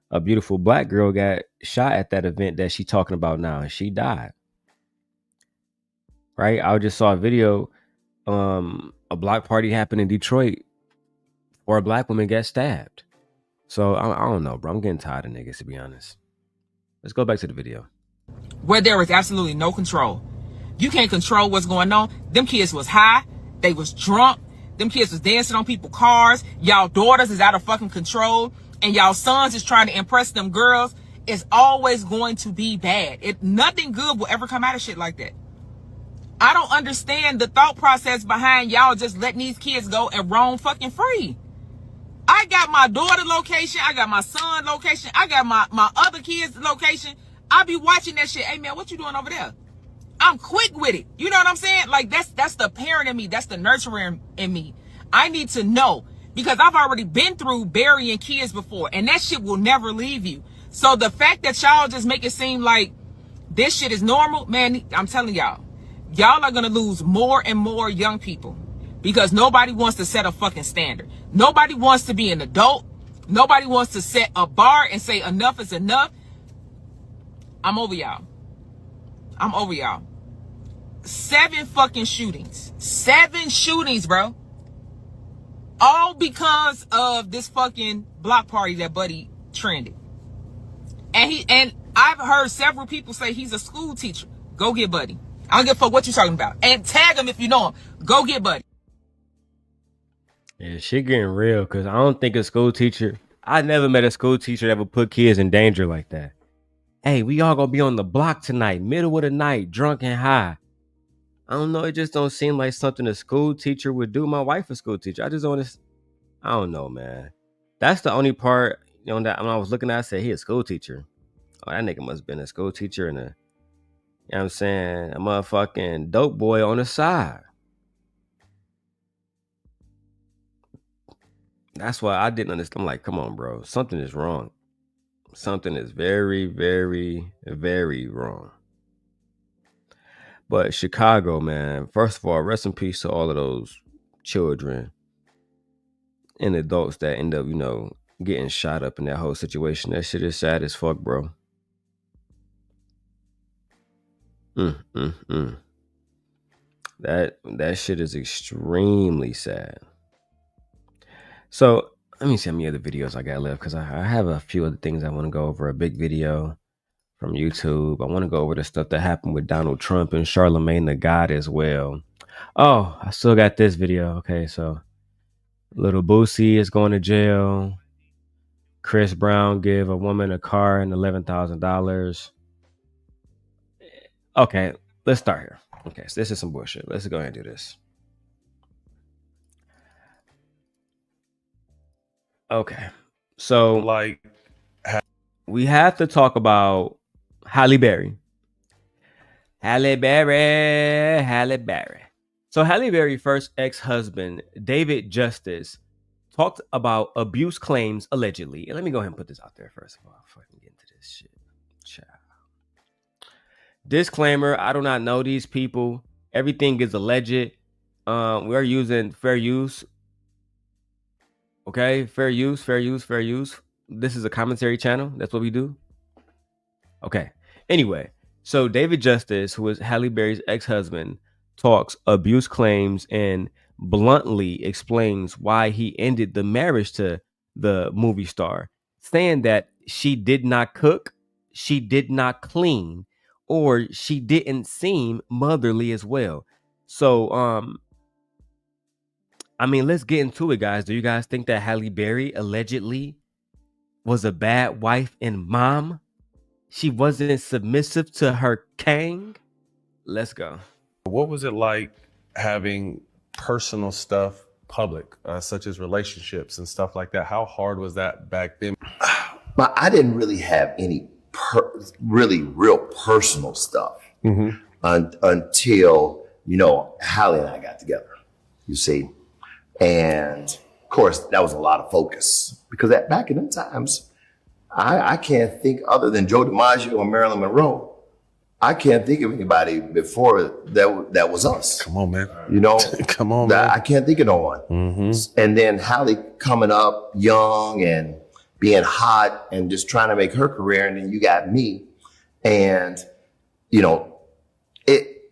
a beautiful black girl got shot at that event that she talking about now, and she died. Right? I just saw a video. A block party happened in Detroit, where a black woman got stabbed. So I don't know, bro. I'm getting tired of niggas, to be honest. Let's go back to the video. Where there was absolutely no control. You can't control what's going on. Them kids was high. They was drunk. Them kids was dancing on people's cars. Y'all daughters is out of fucking control. And y'all sons is trying to impress them girls. It's always going to be bad. Nothing good will ever come out of shit like that. I don't understand the thought process behind y'all just letting these kids go and roam fucking free. I got my daughter location. I got my son location. I got my other kids location. I be watching that shit. Hey man, what you doing over there? I'm quick with it. You know what I'm saying? Like that's the parent in me. That's the nurturer in me. I need to know because I've already been through burying kids before and that shit will never leave you. So the fact that y'all just make it seem like this shit is normal, man, I'm telling y'all are going to lose more and more young people because nobody wants to set a fucking standard. Nobody wants to be an adult. Nobody wants to set a bar and say enough is enough. I'm over y'all. 7 fucking shootings. 7 shootings, bro. All because of this fucking block party that Buddy trended. And I've heard several people say he's a school teacher. Go get Buddy. I don't give a fuck what you're talking about. And tag him if you know him. Go get Buddy. Yeah, shit getting real because I don't think a school teacher, I never met a school teacher that would put kids in danger like that. Hey, we all gonna be on the block tonight, middle of the night, drunk and high. I don't know. It just don't seem like something a school teacher would do. My wife a school teacher. I don't know, man. That's the only part, that when I was looking at, I said, he a school teacher. Oh, that nigga must have been a school teacher and you know what I'm saying, a motherfucking dope boy on the side. That's why I didn't understand. I'm like, come on, bro. Something is wrong. Something is very, very, very wrong. But Chicago, man, first of all, rest in peace to all of those children and adults that end up, getting shot up in that whole situation. That shit is sad as fuck, bro. That shit is extremely sad. So let me see how many other videos I got left because I have a few other things I want to go over. A big video from YouTube. I want to go over the stuff that happened with Donald Trump and Charlemagne the God as well. Oh, I still got this video. Okay, so Little Boosie is going to jail. Chris Brown give a woman a car and $11,000. Okay, let's start here. Okay, so this is some bullshit. Let's go ahead and do this. Okay, so we have to talk about Halle Berry. Halle Berry. So Halle Berry's first ex-husband, David Justice, talked about abuse claims allegedly. And let me go ahead and put this out there first of all. Before I can get into this shit. Child. Disclaimer, I do not know these people. Everything is alleged. We're using fair use. Okay, fair use. This is a commentary channel. That's what we do. Okay. Anyway, so David Justice, who is Halle Berry's ex-husband, talks abuse claims and bluntly explains why he ended the marriage to the movie star, saying that she did not cook, she did not clean, or she didn't seem motherly as well. So, let's get into it, guys. Do you guys think that Halle Berry allegedly was a bad wife and mom? She wasn't submissive to her king? Let's go. What was it like having personal stuff public, such as relationships and stuff like that? How hard was that back then? But I didn't really have any really real personal stuff until, Halle and I got together, you see. And of course, that was a lot of focus because back in them times, I can't think other than Joe DiMaggio or Marilyn Monroe. I can't think of anybody before that was us. Come on, man. You know, come on, man. I can't think of no one. And then Halle coming up young and being hot and just trying to make her career. And then you got me. And, you know, it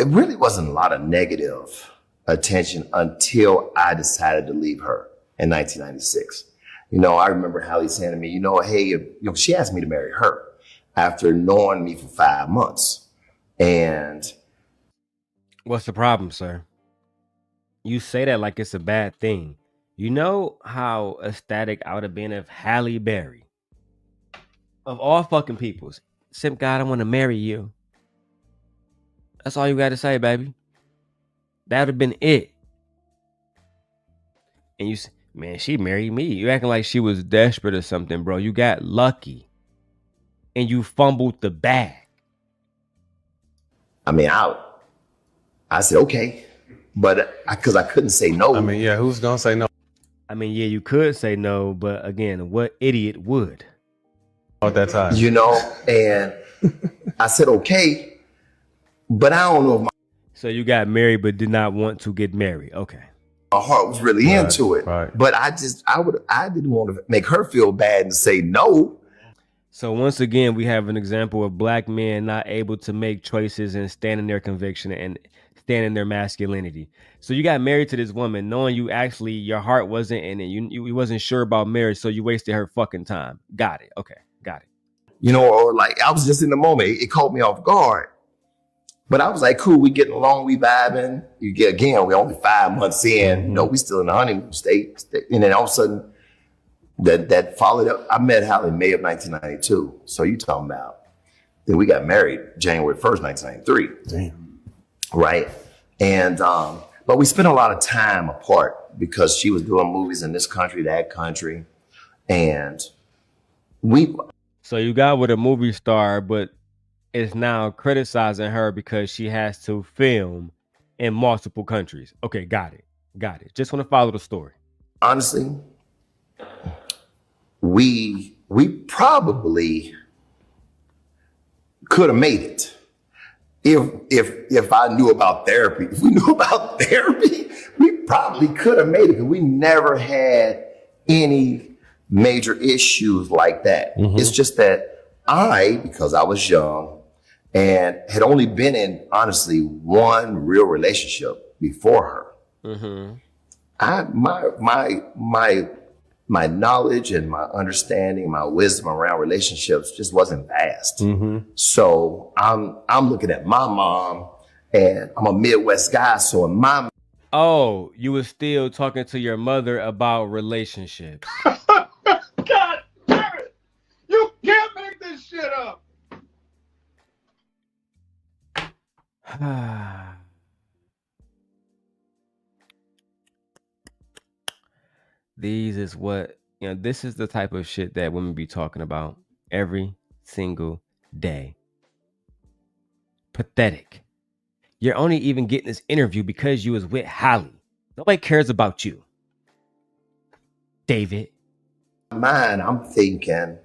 really wasn't a lot of negative attention until I decided to leave her in 1996. You know, I remember Halle saying to me, you know, hey, you know, she asked me to marry her after knowing me for 5 months. And what's the problem, sir? You say that like it's a bad thing. You know how ecstatic I would have been if Halle Berry, of all fucking peoples, Simp God, I want to marry you. That's all you got to say, baby. That would have been it. And you say, man, she married me. You acting like she was desperate or something, bro. You got lucky. And you fumbled the bag. I mean, I said, okay. But because I couldn't say no. I mean, yeah, who's going to say no? I mean, yeah, you could say no. But again, what idiot would? At that time. You know, and I said, okay. But I don't know if So you got married but did not want to get married. Okay. my heart was really into it. Right. But I didn't want to make her feel bad and say no. So once again, we have an example of black men not able to make choices and stand in their conviction and stand in their masculinity. So you got married to this woman knowing you actually, your heart wasn't in it. You wasn't sure about marriage, so you wasted her fucking time. Got it. Okay. Got it. You know, or like I was just in the moment. It caught me off guard. But I was like, cool, we getting along, we vibing. You get, again, we're only 5 months in. You know, we still in the honeymoon state. And then all of a sudden, that followed up. I met Halle in May of 1992. So you talking about, then we got married January 1st, 1993. Damn. Right. And, but we spent a lot of time apart because she was doing movies in this country, that country. And So you got with a movie star, but is now criticizing her because she has to film in multiple countries. Okay, got it. Got it. Just want to follow the story. Honestly, we probably could have made it if I knew about therapy. If we knew about therapy, we probably could have made it because we never had any major issues like that. It's just that because I was young and had only been in, honestly, one real relationship before her. My knowledge and my understanding, my wisdom around relationships just wasn't vast. So I'm looking at my mom, and I'm a Midwest guy, so in my Oh, you were still talking to your mother about relationships. God damn it! You can't make this shit up. These is what, this is the type of shit that women be talking about every single day. Pathetic. You're only even getting this interview because you was with Halle. Nobody cares about you. David. mind, I'm thinking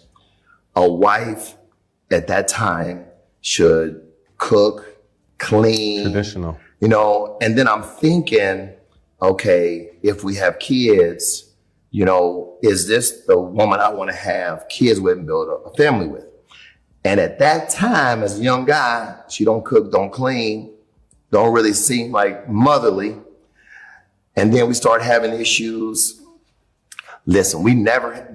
a wife at that time should cook, clean. Traditional. You know, and then I'm thinking, okay, if we have kids, you know, is this the woman I want to have kids with and build a family with? And at that time, as a young guy, she don't cook, don't clean, don't really seem like motherly. And then we start having issues. Listen, we never,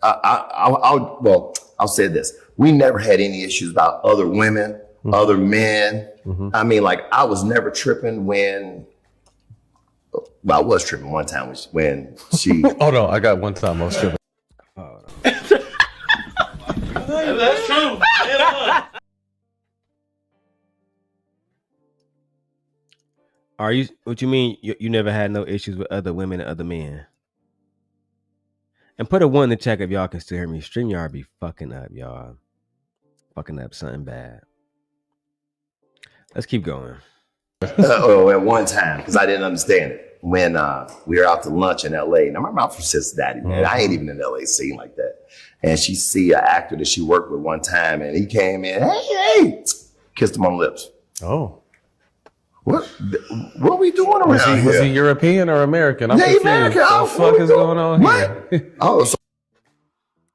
I'll say this. We never had any issues about other women, other men. I mean, like, I was never tripping when, well, I was tripping one time when she. Hold on, I got one time I was tripping. That's true. Are you? What you mean? You never had no issues with other women and other men? And put a 1 in the check if y'all can still hear me. StreamYard be fucking up, y'all. Fucking up something bad. Let's keep going. At one time, because I didn't understand it. when we were out to lunch in LA. Now, remember, I'm from Cincinnati, man. I ain't even in LA scene like that. And she see an actor that she worked with one time, and he came in, hey, kissed him on the lips. Oh. What are we doing around here? Was he European or American? I'm confused. American. What the fuck is going on here? Oh, so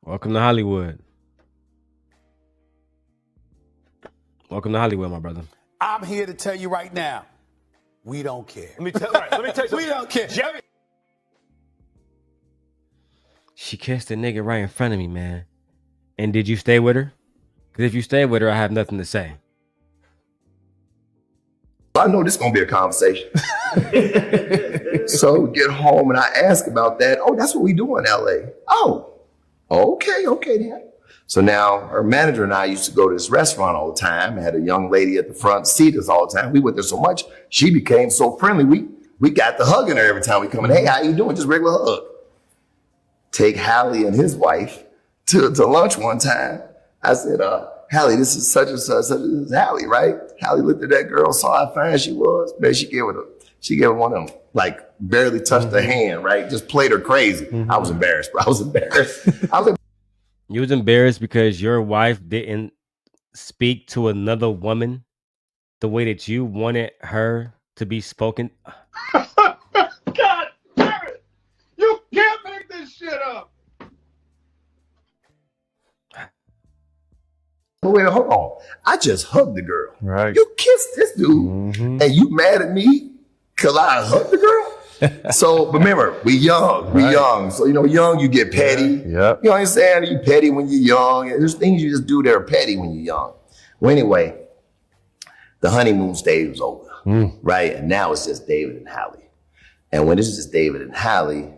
Welcome to Hollywood. Welcome to Hollywood, my brother. I'm here to tell you right now, we don't care. Let me tell you something. We don't care. Jerry. She kissed a nigga right in front of me, man. And did you stay with her? Because if you stay with her, I have nothing to say. I know this is going to be a conversation. So we get home and I ask about that. Oh, that's what we do in LA. Oh, okay then. So now her manager and I used to go to this restaurant all the time. I had a young lady at the front seat us all the time. We went there so much, she became so friendly. We got to hugging her every time we come in. Hey, how you doing? Just regular hug. Take Hallie and his wife to lunch one time. I said, Hallie, this is such and such. This is Hallie, right? Hallie looked at that girl, saw how fine she was. Man, she gave her one of them, like barely touched her hand, right? Just played her crazy. I was embarrassed, bro. I was embarrassed. You was embarrassed because your wife didn't speak to another woman the way that you wanted her to be spoken. God damn it! You can't make this shit up. Wait, hold on. I just hugged the girl. Right. You kissed this dude, and you mad at me because I hugged the girl? So remember, we young. So, young, you get petty. Yep. You know what I'm saying? You petty when you're young. There's things you just do that are petty when you're young. Well, anyway, the honeymoon stage was over, right? And now it's just David and Hallie. And when it's just David and Hallie,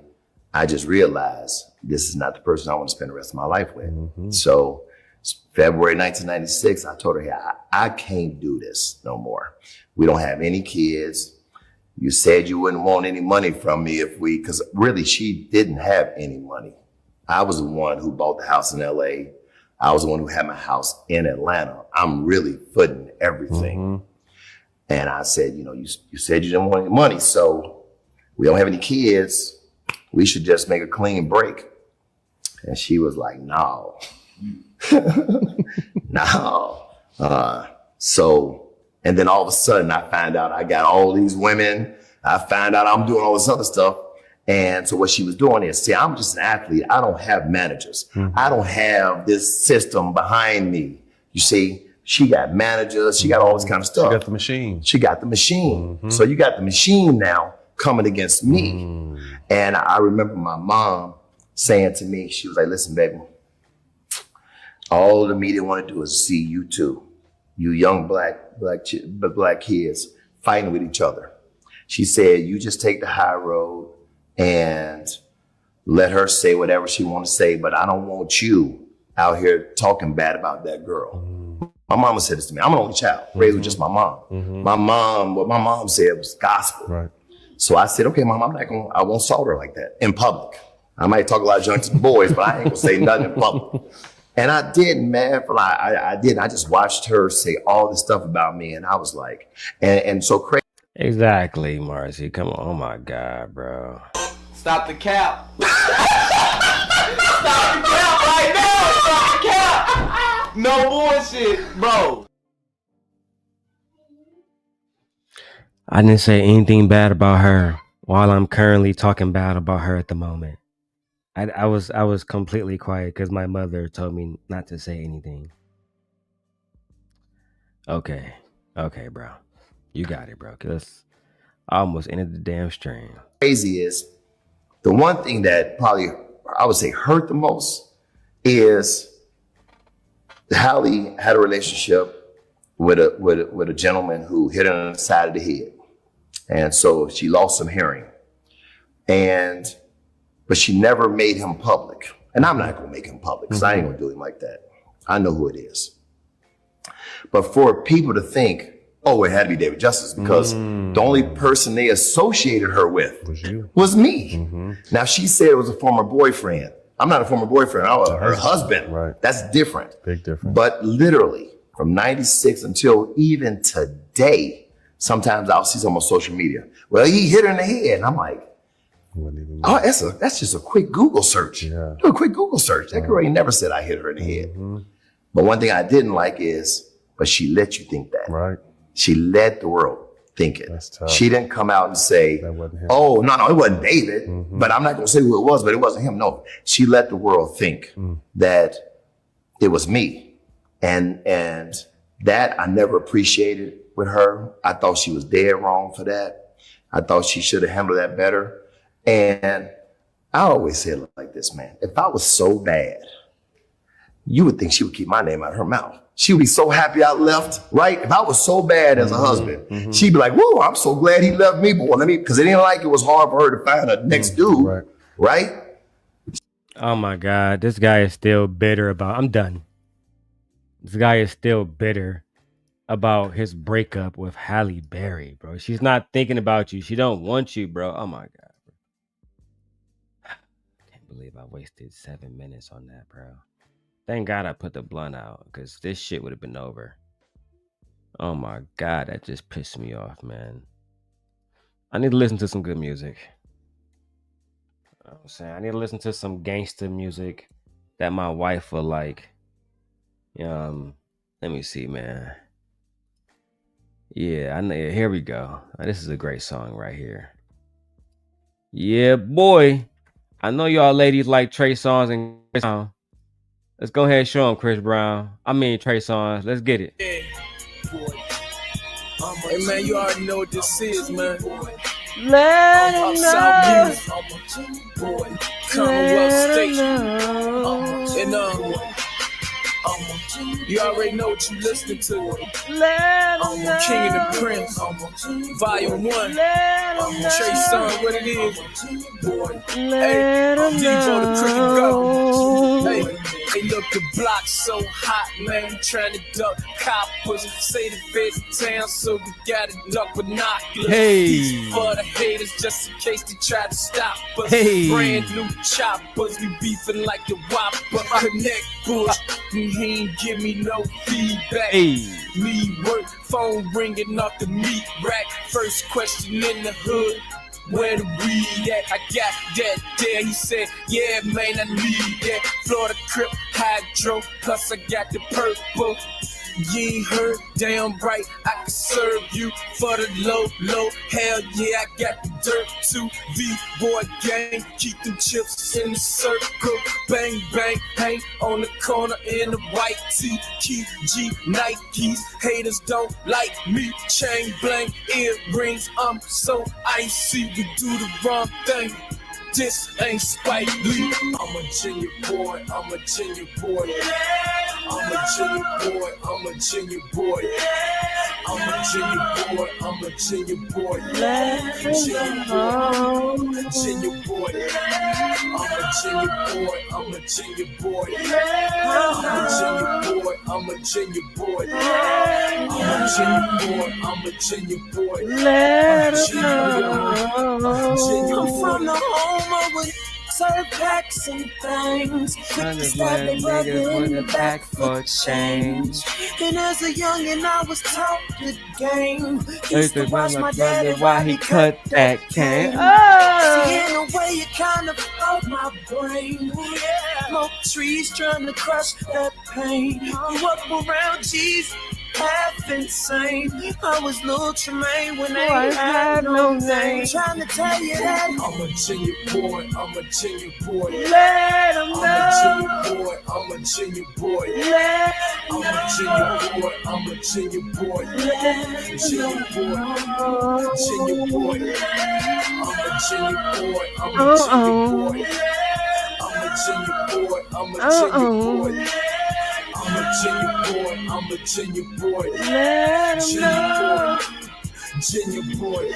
I just realized this is not the person I want to spend the rest of my life with. So February 1996, I told her, yeah, I can't do this no more. We don't have any kids. You said you wouldn't want any money from me because really she didn't have any money. I was the one who bought the house in LA. I was the one who had my house in Atlanta. I'm really footing everything. And I said, you said you didn't want any money, so we don't have any kids. We should just make a clean break. And she was like, no. No. And then all of a sudden I find out I got all these women. I find out I'm doing all this other stuff. And so what she was doing is, see, I'm just an athlete. I don't have managers. I don't have this system behind me. You see, she got managers. She got all this kind of stuff. She got the machine. She got the machine. So you got the machine now coming against me. And I remember my mom saying to me, she was like, listen, baby, all the media want to do is see you two. You young black kids fighting with each other. She said, you just take the high road and let her say whatever she want to say, but I don't want you out here talking bad about that girl. My mama said this to me. I'm an only child, raised with just my mom. What my mom said was gospel. Right. So I said, okay, mom, I won't salt her like that in public. I might talk a lot of junk to the boys, but I ain't gonna say nothing in public. And I didn't, man. I didn't. I just watched her say all this stuff about me, and I was like, and so crazy. Exactly, Marcy. Come on. Oh my God, bro. Stop the cap. Stop the cap right now. Stop the cap. No bullshit, bro. I didn't say anything bad about her while I'm currently talking bad about her at the moment. I was completely quiet because my mother told me not to say anything. Okay, bro. You got it, bro. Cause I almost ended the damn stream. Crazy is the one thing that probably I would say hurt the most is Hallie had a relationship with a gentleman who hit her on the side of the head, and so she lost some hearing, but she never made him public. And I'm not gonna make him public because I ain't gonna do him like that. I know who it is. But for people to think, oh, it had to be David Justice because the only person they associated her with was me. Now she said it was a former boyfriend. I'm not a former boyfriend. I was her husband. Right. That's different. Big difference. But literally from 96 until even today, Sometimes I'll see some on social media. Well, he hit her in the head. And I'm like, oh, that's just a quick Google search. Do a quick Google search. That girl ain't never said I hit her in the head. But one thing I didn't like is, but she let you think that. Right. She let the world think it. She didn't come out and say, oh, no, it wasn't David. But I'm not going to say who it was, but it wasn't him. No, she let the world think that it was me. And that I never appreciated with her. I thought she was dead wrong for that. I thought she should have handled that better. And I always say it like this, man. If I was so bad, you would think she would keep my name out of her mouth. She would be so happy I left, right? If I was so bad as a husband, she'd be like, whoa, I'm so glad he left me, boy. Because it ain't like it was hard for her to find a next dude, right? Oh my God, this guy is still bitter about, I'm done. This guy is still bitter about his breakup with Halle Berry, bro. She's not thinking about you. She don't want you, bro. Oh my God. Can't believe I wasted 7 minutes on that, bro. Thank God I put the blunt out, because this shit would have been over. Oh my God, that just pissed me off, man. I need to listen to some good music. You know what I'm saying? I need to listen to some gangster music that my wife will like. Let me see, man. Yeah, I know. Here we go. This is a great song right here. Yeah, boy. I know y'all ladies like Trey Songz and Chris Brown. Let's go ahead and show him Chris Brown. I mean Trey Songz. Let's get it. Hey man, you already know what this is, man. Let him know. Boy, Commonwealth State. You already know what you listening to. King and the Prince, Volume 1. Trey Songz, what it is. Hey, Devo the Cricket Go. Hey, look, the block so hot, man. Trying to duck coppers. Say the best town, so we gotta duck binoculars. Hey. For the haters, just in case they try to stop us. Hey. Brand new choppers, we beefing like the Whopper. Connect bush, and he ain't give me no feedback. Hey. Me work, phone ringing off the meat rack. First question in the hood, where the weed at? I got that there. He said, yeah, man, I need that. Florida Crip Hydro, plus I got the purple. You ain't heard, damn right, I can serve you for the low. Hell yeah, I got the dirt too. V-boy gang, keep them chips in the circle. Bang, bang, hang on the corner in the white tee. Key G Nikes, haters don't like me. Chain blank, earrings, I'm so icy. We do the wrong thing. This ain't Spike Lee. I'm a genuine boy, I'm a genuine boy. I'm a genuine boy, I'm a genuine boy. I'm a genuine boy, I'm a genuine boy. Genuine boy. I'm a genuine boy, I'm a genuine boy. I'm a genuine boy, I'm a genuine boy. I'm a genuine boy, I'm a genuine boy. Let us know. I'm from the home with serve packs and things. Stab they brother in the back for change. And as a youngin', I was taught the game. Used to watch my daddy while he cut that cane. See, in a way, it kind of broke my brain. Smoke trees trying to crush that pain. Grew up around G's. Half insane. I was Lil Tremaine when I ain't had no name. Trying to tell you that I'm a genuine boy, I'm a genuine boy. Let 'em know. I'm a genuine boy, I'm a genuine boy. Let 'em I'm a genuine boy, I'm a genuine boy. Genuine boy, genuine boy. I'm a genuine boy, I'm a genuine boy. I'm a genuine boy, I'm a genuine boy. I'm a genuine boy, I'm a genuine boy. Let 'em know. Genuine boy.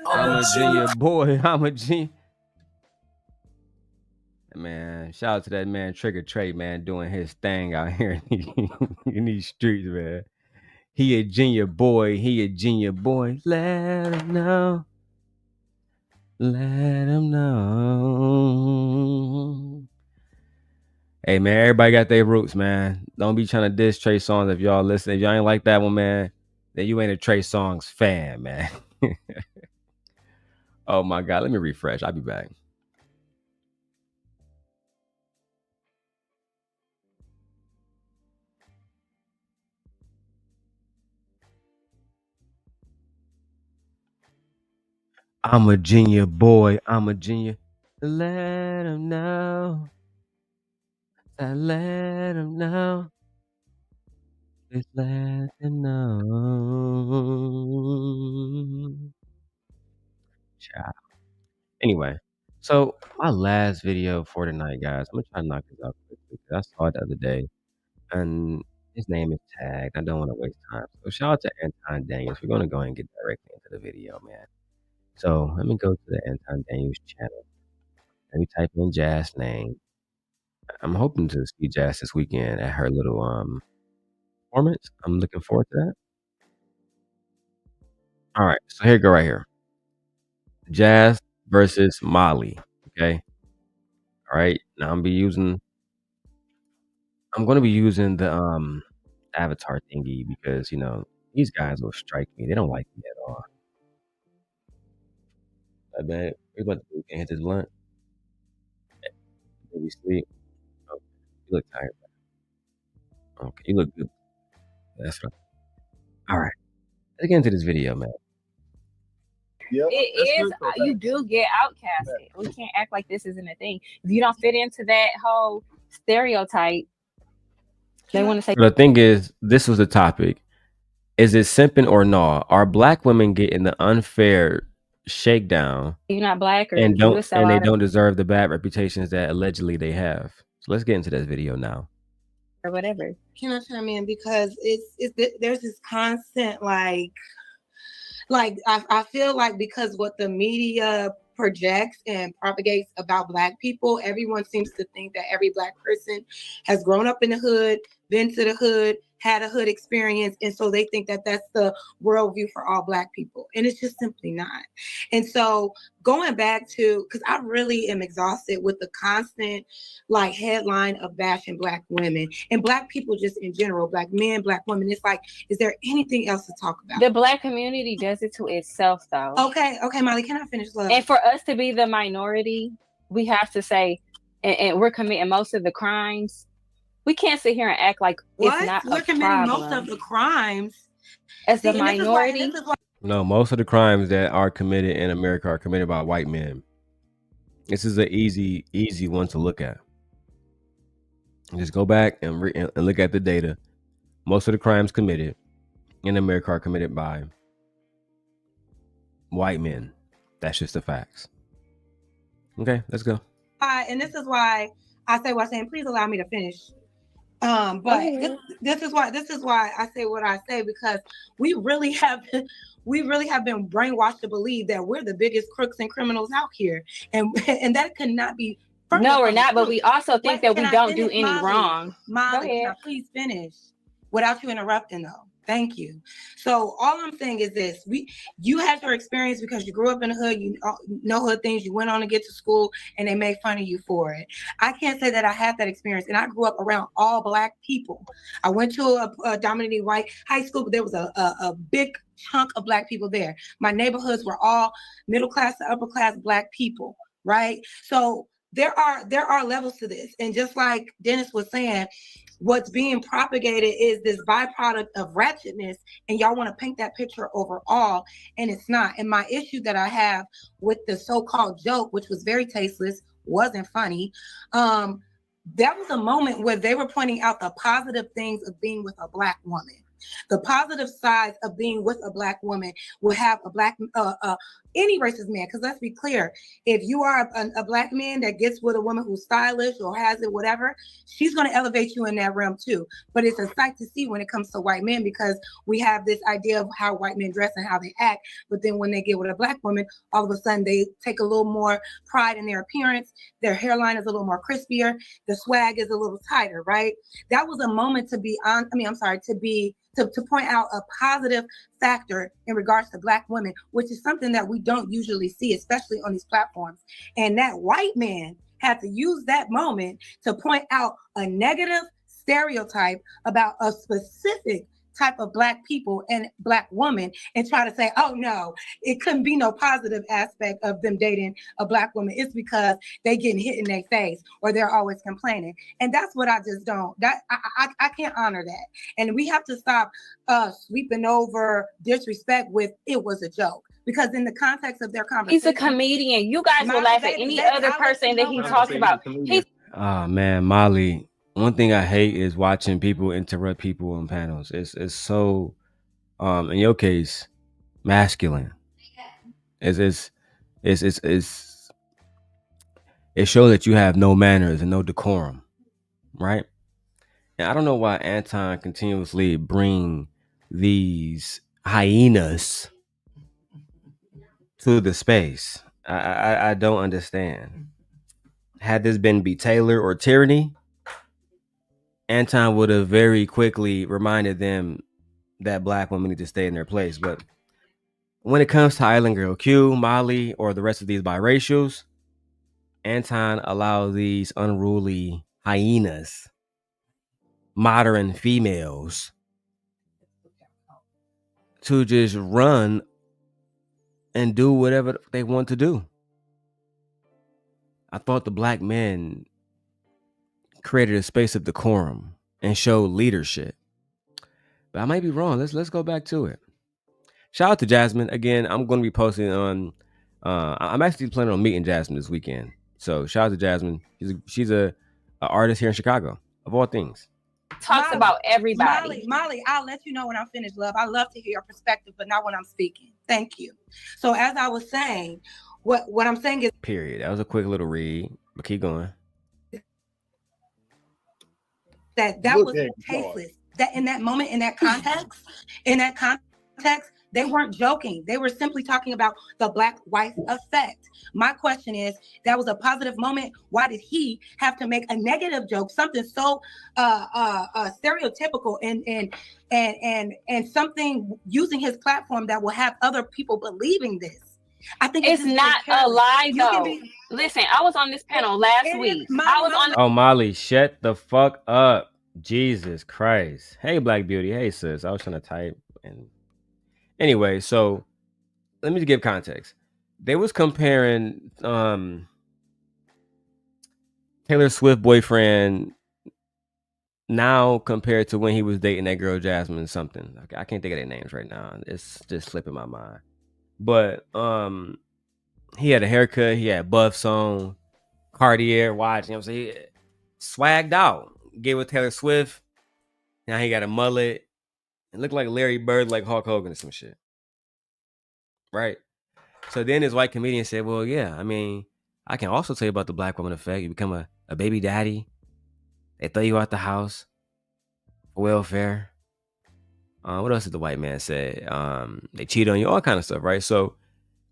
I'm a genuine boy. I'm a genuine. Man, shout out to that man Trigger Trey, man, doing his thing out here in these streets, man. He a genuine boy. He a genuine boy. Let him know. Let him know. Hey, man, everybody got their roots, man. Don't be trying to diss Trey Songz if y'all listen. If y'all ain't like that one, man, then you ain't a Trey Songz fan, man. Oh my God. Let me refresh. I'll be back. I'm a genius boy. I'm a genius. Let him know. I let him know. Just let him know. Child. Anyway, so my last video for tonight, guys. I'm gonna try to knock this out quickly because I saw it the other day, and his name is tagged. I don't want to waste time. So shout out to Anton Daniels. We're gonna go ahead and get directly into the video, man. So let me go to the Anton Daniels channel. Let me type in Jazz name. I'm hoping to see Jazz this weekend at her little performance. I'm looking forward to that. All right, so here you go right here. Jazz versus Molly. Okay. All right. Now I'm gonna be using the avatar thingy because these guys will strike me. They don't like me at all. I bet we about to hit this blunt. Maybe sleep. Oh, you look tired. Okay, you look good. That's right. All right. Let's get into this video, man. It is. You do get outcasted. We can't act like this isn't a thing. If you don't fit into that whole stereotype, they want to say. The thing is, this was the topic. Is it simping or no? Are black women getting the unfair shakedown You're not black, or and you a they sellout don't deserve the bad reputations that allegedly they have? So let's get into this video now. or whatever. Can I chime in? Because there's this constant like I feel like because what the media projects and propagates about black people, everyone seems to think that every black person has grown up in the hood, been to the hood, had a hood experience, and so they think that that's the worldview for all black people, and it's just simply not. And so going back to, because I really am exhausted with the constant like headline of bashing black women and black people just in general, black men, black women. It's like, is there anything else to talk about? The black community does it to itself, though. Okay, Molly, can I finish, love? And for us to be the minority, we have to say, and we're committing most of the crimes. We can't sit here and act like it's not We're committing most of the crimes as the minority. No, most of the crimes that are committed in America are committed by white men. This is an easy one to look at. Just go back and look at the data. Most of the crimes committed in America are committed by white men. That's just the facts. Okay, let's go. And this is why I say what I'm saying. Please allow me to finish. But this is why I say what I say, because we really have been brainwashed to believe that we're the biggest crooks and criminals out here, and that could not be. No, we're not. But we also think that we don't do any Molly? wrong. Molly, can I please finish without you interrupting, though? Thank you. So all I'm saying is this: you had your experience because you grew up in the hood. You know hood things. You went on to get to school, and they made fun of you for it. I can't say that I had that experience, and I grew up around all black people. I went to a dominantly white high school, but there was a big chunk of black people there. My neighborhoods were all middle class to upper class black people, right? So there are levels to this, and just like Dennis was saying, what's being propagated is this byproduct of ratchetness, and y'all want to paint that picture overall, and it's not. And my issue that I have with the so-called joke, which was very tasteless, wasn't funny, that was a moment where they were pointing out the positive things of being with a black woman. The positive sides of being with a black woman will have a black, any racist man, because let's be clear, if you are a black man that gets with a woman who's stylish or has it, whatever, she's going to elevate you in that realm too. But it's a sight to see when it comes to white men, because we have this idea of how white men dress and how they act. But then when they get with a black woman, all of a sudden they take a little more pride in their appearance. Their hairline is a little more crispier. The swag is a little tighter, right? That was a moment to be on. To point out a positive factor in regards to black women, which is something that we don't usually see, especially on these platforms. And that white man had to use that moment to point out a negative stereotype about a specific type of Black people and Black woman and try to say, oh no, it couldn't be no positive aspect of them dating a Black woman. It's because they getting hit in their face or they're always complaining. And that's what I just don't, I can't honor that. And we have to stop sweeping over disrespect with it was a joke. Because in the context of their conversation, he's a comedian. You guys will laugh at any other person that he talks about. Oh man, Molly. One thing I hate is watching people interrupt people on panels. It's so, in your case, masculine. It shows that you have no manners and no decorum, right? And I don't know why Anton continuously bring these hyenas to the space. I don't understand. Had this been B. Taylor or Tyranny, Anton would have very quickly reminded them that Black women need to stay in their place. But when it comes to Island Girl Q, Molly, or the rest of these biracials, Anton allows these unruly hyenas, modern females, to just run and do whatever they want to do. I thought the Black men created a space of decorum and showed leadership. But I might be wrong. Let's go back to it. Shout out to Jasmine. Again, I'm going to be posting on I'm actually planning on meeting Jasmine this weekend. So shout out to Jasmine. She's a artist here in Chicago, of all things. Talks about everybody. Molly, I'll let you know when I'm finished, love. I love to hear your perspective, but not when I'm speaking. Thank you. So as I was saying, what I'm saying is period. That was a quick little read, but keep going. That was tasteless. That in that moment, in that context, they weren't joking. They were simply talking about the Black wife effect. My question is, that was a positive moment. Why did he have to make a negative joke, something so stereotypical and something using his platform that will have other people believing this? I think it's not a lie, though. Listen, I was on this panel last week. I was on. Oh, Molly, shut the fuck up. Jesus Christ. Hey, Black Beauty. Hey, sis. I was trying to type. And anyway, so let me give context. They was comparing Taylor Swift boyfriend now compared to when he was dating that girl Jasmine something. I can't think of their names right now. It's just slipping my mind. But he had a haircut, he had buffs on, Cartier watch, you know what I'm saying? He swagged out. Gave with Taylor Swift. Now he got a mullet. It looked like Larry Bird, like Hulk Hogan or some shit. Right? So then his white comedian said, well, yeah, I mean, I can also tell you about the Black woman effect. You become a baby daddy. They throw you out the house for welfare. What else did the white man say? They cheat on you, all kind of stuff, right? So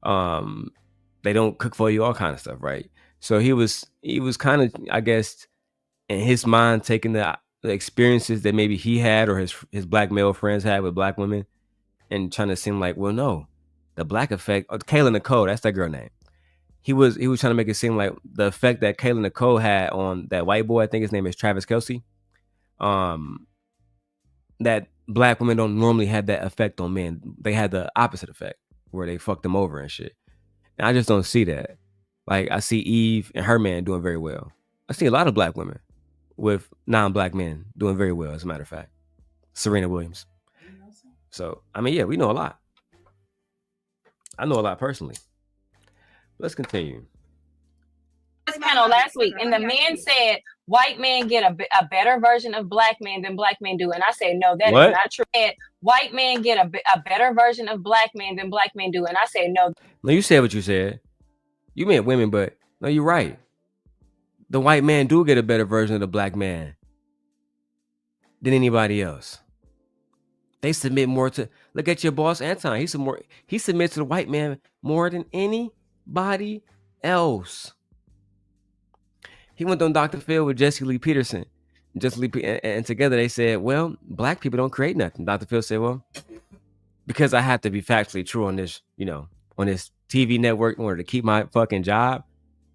they don't cook for you, all kind of stuff, right? So he was kind of, I guess, in his mind, taking the experiences that maybe he had or his Black male friends had with Black women and trying to seem like, well, no, the Black effect, Kayla Nicole, that's that girl name. He was trying to make it seem like the effect that Kayla Nicole had on that white boy, I think his name is Travis Kelce, that Black women don't normally have that effect on men. They had the opposite effect where they fucked them over and shit. And I just don't see that. Like, I see Eve and her man doing very well. I see a lot of Black women with non-Black men doing very well, as a matter of fact. Serena Williams. So, I mean, yeah, we know a lot. I know a lot personally. Let's continue. This panel last week, and the man said white men get a better version of Black men than Black men do. And I said, no, that is not true. White men get a better version of Black men than Black men do. And I said, no. No, you said what you said. You meant women, but no, you're right. The white man do get a better version of the Black man than anybody else. They submit more to, look at your boss, Anton. He submits to the white man more than anybody else. He went on Dr. Phil with Jesse Lee Peterson. And together they said, well, Black people don't create nothing. Dr. Phil said, well, because I have to be factually true on this, on this TV network in order to keep my fucking job,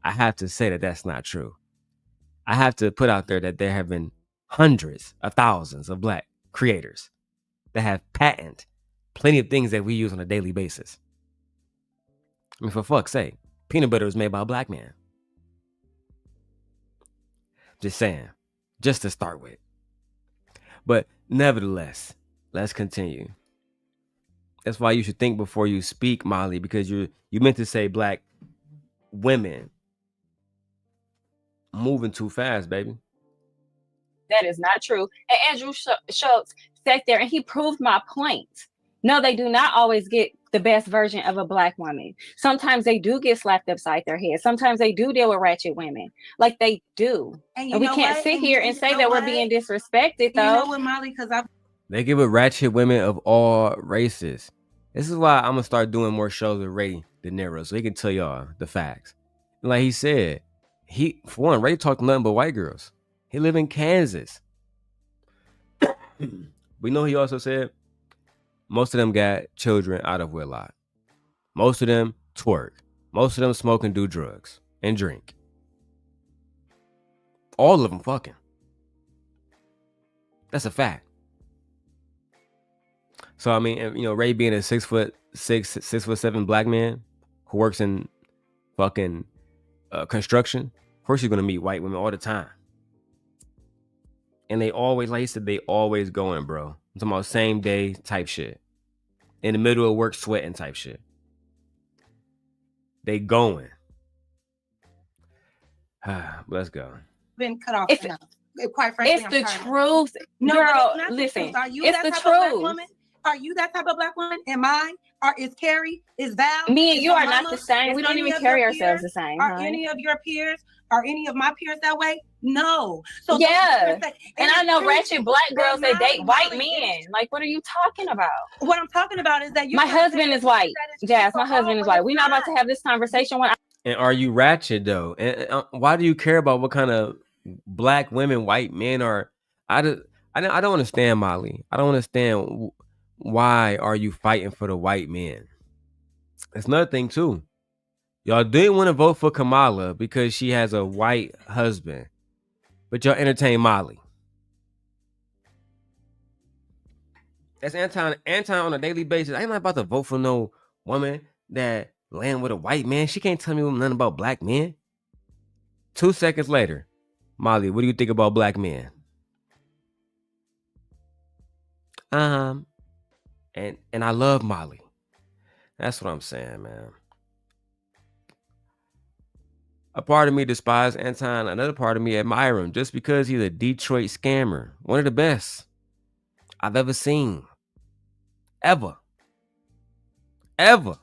I have to say that that's not true. I have to put out there that there have been hundreds of thousands of Black creators. that have patent plenty of things that we use on a daily basis. I mean, for fuck's sake, peanut butter was made by a black man. Just saying, just to start with. But nevertheless, let's continue. That's why you should think before you speak, Molly, because you meant to say black women moving too fast, baby. That is not true. And Andrew Schultz sat there and he proved my point. No, they do not always get the best version of a black woman. Sometimes they do get slapped upside their head. Sometimes they do deal with ratchet women. Like they do. And we can't sit here and say that we're being disrespected, though. You know what, Molly? Because They give it ratchet women of all races. This is why I'm going to start doing more shows with Ray De Niro so he can tell y'all the facts. Like he said, for one, Ray talked nothing but white girls. He live in Kansas. We know he also said most of them got children out of wedlock. Most of them twerk. Most of them smoke and do drugs and drink. All of them fucking. That's a fact. So I mean, you know, Ray being a 6'6", 6'7" black man who works in fucking construction, of course you're gonna meet white women all the time. And they always, like he said, they always going, bro. I'm talking about same day type shit. In the middle of work sweating type shit. They going. Let's go. Been cut off enough. Quite frankly, it's the truth. No, girl, listen. Are you it's that the type truth. Of black woman? Are you that type of black woman? Am I? Or is Carrie? Is Val? Me and is you are Mama? not the same. We don't even Any of carry your ourselves peers? the same. Are any of your peers? Are any of my peers that way? No. So yeah. and I know true, ratchet black girls that date white Molly, men. Like, what are you talking about? What I'm talking about is that my husband is white. Jazz, my husband is white. We're not about to have this conversation when And are you ratchet though? And why do you care about what kind of black women white men are? I don't understand, Molly. I don't understand why are you fighting for the white men? That's another thing too. Y'all didn't want to vote for Kamala because she has a white husband, but y'all entertain Molly. That's Anton on a daily basis. I ain't not about to vote for no woman that land with a white man. She can't tell me nothing about black men. 2 seconds later, Molly, what do you think about black men? And I love Molly. That's what I'm saying, man. A part of me despises Anton. Another part of me admire him just because he's a Detroit scammer. One of the best I've ever seen. Ever. The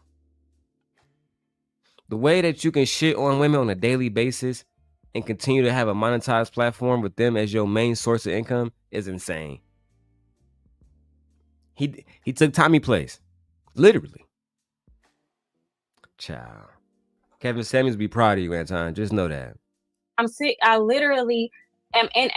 way that you can shit on women on a daily basis and continue to have a monetized platform with them as your main source of income is insane. He took Tommy place. Literally. Child. Kevin Samuels be proud of you, Anton. Just know that. I'm sick. I literally am in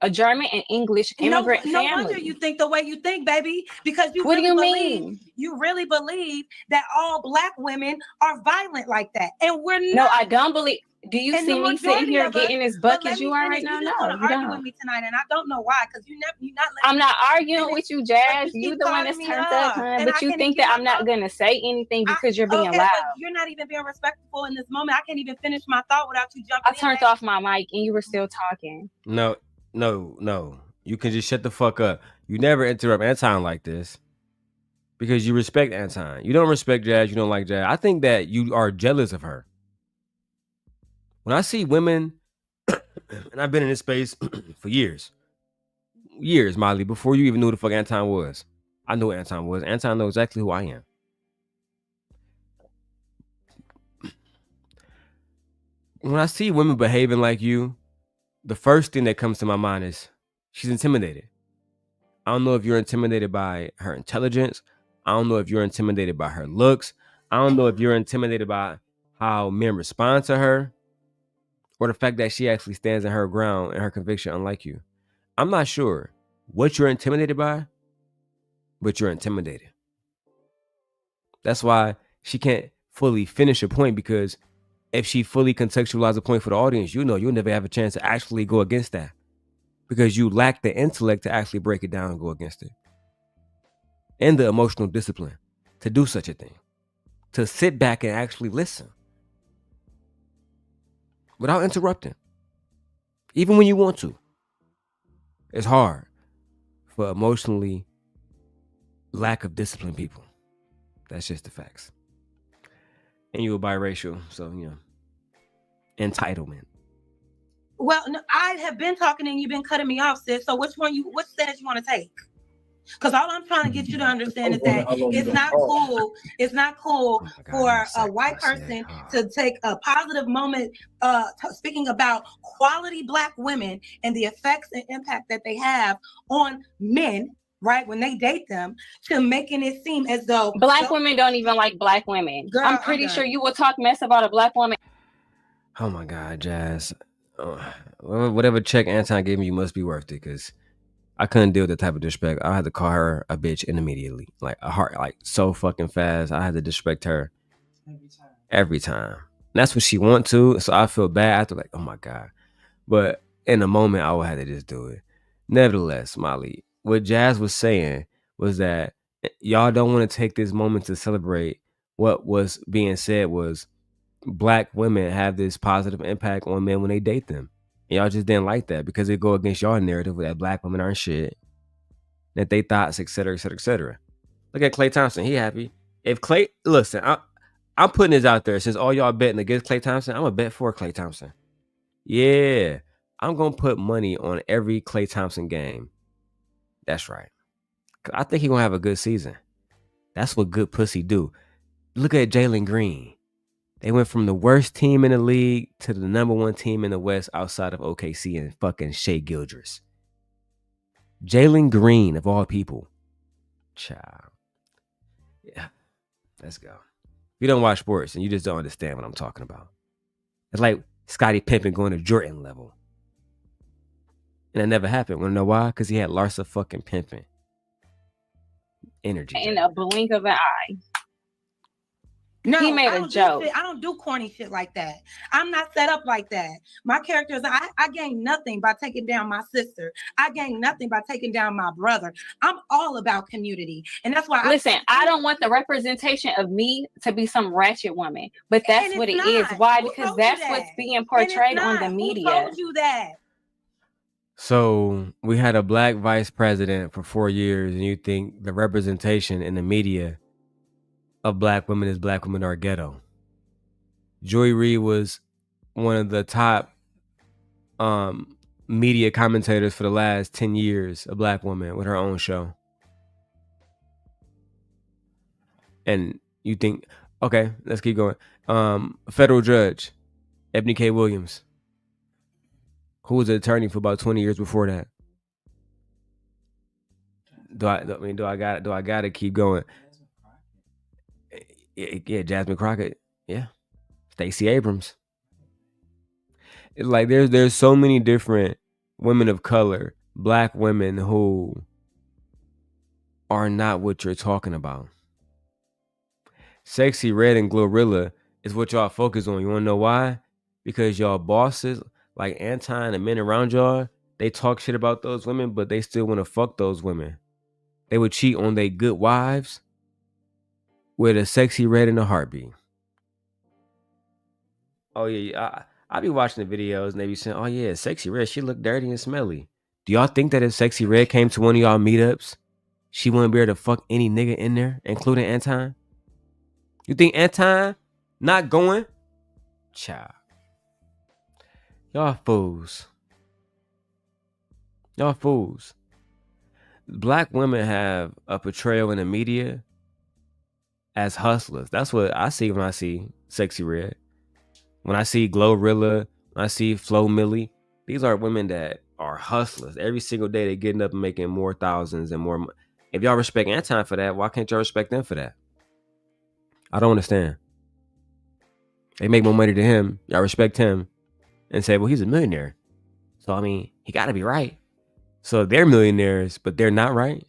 a German and English immigrant family. No wonder you think the way you think, baby. Because you what really do you believe, mean? You really believe that all black women are violent like that. And we're not. No, I don't believe. Do you see me sitting here getting as buck as you are right now? No, you argue with me tonight, and I don't know why. Because you're not. I'm not arguing with you, Jazz. You the one that's turned up, huh? But you think that I'm not gonna say anything because you're being loud. But you're not even being respectful in this moment. I can't even finish my thought without you jumping. I turned off my mic and you were still talking. No. You can just shut the fuck up. You never interrupt Anton like this because you respect Anton. You don't respect Jazz. You don't like Jazz. I think that you are jealous of her. When I see women, and I've been in this space for years, Molly, before you even knew who the fuck Anton was. I knew who Anton was. Anton knows exactly who I am. When I see women behaving like you, the first thing that comes to my mind is she's intimidated. I don't know if you're intimidated by her intelligence. I don't know if you're intimidated by her looks. I don't know if you're intimidated by how men respond to her or the fact that she actually stands in her ground and her conviction unlike you. I'm not sure what you're intimidated by, but you're intimidated. That's why she can't fully finish a point, because if she fully contextualizes a point for the audience, you'll never have a chance to actually go against that because you lack the intellect to actually break it down and go against it. and the emotional discipline to do such a thing, to sit back and actually listen without interrupting, even when you want to. It's hard for emotionally lack of discipline people. That's just the facts. And you were biracial, so entitlement. Well, no, I have been talking and you've been cutting me off, sis. So which stance you want to take? Because all I'm trying to get you to understand is that it's not cool. It's not cool for a white person to take a positive moment speaking about quality Black women and the effects and impact that they have on men, right, when they date them, to making it seem as though Black women don't even like Black women. Girl, I'm pretty sure you will talk mess about a Black woman. Oh my God, Jazz. Whatever check Anton gave me, you must be worth it, because I couldn't deal with the type of disrespect. I had to call her a bitch immediately, like a heart, like so fucking fast. I had to disrespect her every time. And that's what she want to, so I feel bad after, like, oh my God. But in the moment, I would have to just do it. Nevertheless, Molly, what Jazz was saying was that y'all don't want to take this moment to celebrate what was being said was Black women have this positive impact on men when they date them. And y'all just didn't like that because it go against y'all narrative that Black women aren't shit, that they thoughts, etc., etc., etc. Look at Klay Thompson. He happy. If Klay, listen, I'm putting this out there. Since all y'all betting against Klay Thompson, I'm a bet for Klay Thompson. Yeah, I'm gonna put money on every Klay Thompson game. That's right. I think he gonna have a good season. That's what good pussy do. Look at Jalen Green. They went from the worst team in the league to the number one team in the West outside of OKC and fucking Shea Gildress. Jalen Green, of all people. Child. Yeah. Let's go. If you don't watch sports and you just don't understand what I'm talking about. It's like Scottie Pippen going to Jordan level. And that never happened. Want to know why? Because he had Larsa fucking Pippen. Energy. In a blink of an eye. No, he made a joke. I don't do corny shit like that. I'm not set up like that. My characters, I gain nothing by taking down my sister. I gain nothing by taking down my brother. I'm all about community. And that's why I don't want the representation of me to be some ratchet woman. But that's what it is. Why? Because that's what's being portrayed on the media. Who told you that? So we had a Black vice president for 4 years, and you think the representation in the media of Black women is Black women are ghetto. Joy Reid was one of the top media commentators for the last 10 years, a Black woman with her own show. And you think, okay, let's keep going. Federal judge, Ebony K. Williams, who was an attorney for about 20 years before that. Do I gotta keep going? Yeah, Jasmine Crockett. Yeah. Stacey Abrams. It's like there's so many different women of color, Black women who are not what you're talking about. Sexy Red and Glorilla is what y'all focus on. You wanna know why? Because y'all bosses like Anton and men around y'all, they talk shit about those women, but they still want to fuck those women. They would cheat on their good wives with a Sexy Red in a heartbeat. Oh yeah, I be watching the videos and they be saying, "Oh yeah, Sexy Red, she look dirty and smelly." Do y'all think that if Sexy Red came to one of y'all meetups, she wouldn't be able to fuck any nigga in there, including Anton? You think Anton not going? Child, y'all fools. Y'all fools. Black women have a portrayal in the media as hustlers. That's what I see when I see Sexy Red. When I see Glorilla, when I see Flo Millie, these are women that are hustlers. Every single day they're getting up and making more thousands and more. If y'all respect Anton for that, why can't y'all respect them for that? I don't understand. They make more money than him. Y'all respect him and say, well, he's a millionaire. So, I mean, he got to be right. So they're millionaires, but they're not right.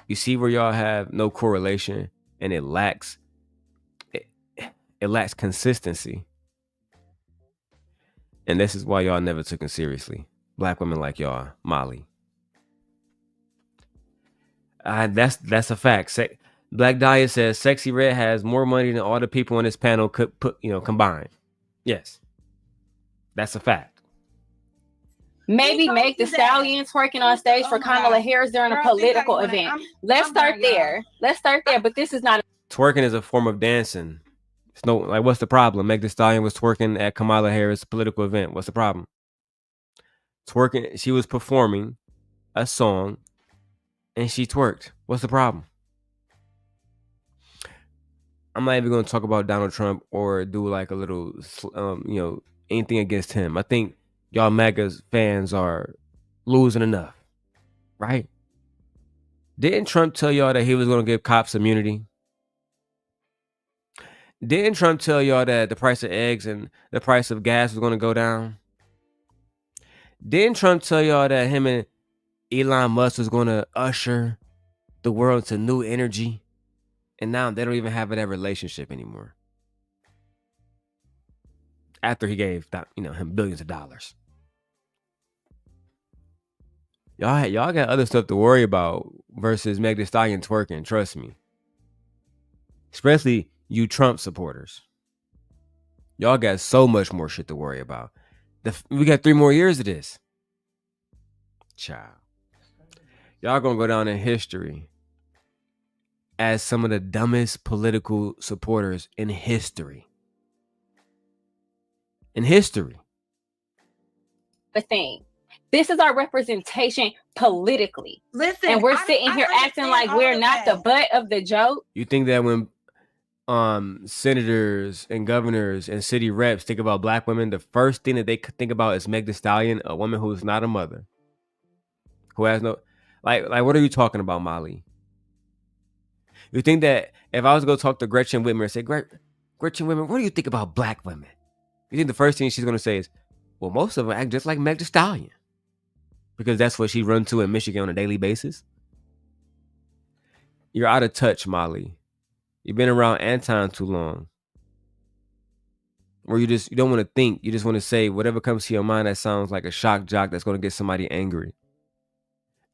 You see where y'all have no correlation and it lacks consistency. And this is why y'all never took it seriously. Black women like y'all, Molly. That's a fact. Black Dahlia says Sexy Red has more money than all the people on this panel could put, combined. Yes, that's a fact. Maybe Meg the Stallion twerking on stage for Kamala Harris during a political event. Let's start there. But this is not. Twerking is a form of dancing. It's no, like, what's the problem? Meg the Stallion was twerking at Kamala Harris' political event. What's the problem? Twerking, she was performing a song and she twerked. What's the problem? I'm not even going to talk about Donald Trump or do like a little, anything against him. I think y'all MAGA fans are losing enough, right? Didn't Trump tell y'all that he was going to give cops immunity? Didn't Trump tell y'all that the price of eggs and the price of gas was going to go down? Didn't Trump tell y'all that him and Elon Musk was going to usher the world to new energy? And now they don't even have that relationship anymore. After he gave him billions of dollars. Y'all got other stuff to worry about versus Meg Thee Stallion twerking, trust me. Especially you Trump supporters. Y'all got so much more shit to worry about. We got 3 more years of this. Child. Y'all gonna go down in history as some of the dumbest political supporters in history. In history. The thing. This is our representation politically. Listen, and we're sitting here acting like we're not the butt of the joke. You think that when senators and governors and city reps think about black women, the first thing that they think about is Meg Thee Stallion, a woman who's not a mother, who has no, like what are you talking about, Molly? You think that if I was to go talk to Gretchen Whitmer and say, Gretchen Whitmer, what do you think about black women? You think the first thing she's going to say is, well, most of them act just like Meg Thee Stallion. Because that's what she runs to in Michigan on a daily basis. You're out of touch, Molly. You've been around Anton too long. Or you don't want to think. You just want to say whatever comes to your mind that sounds like a shock jock that's going to get somebody angry.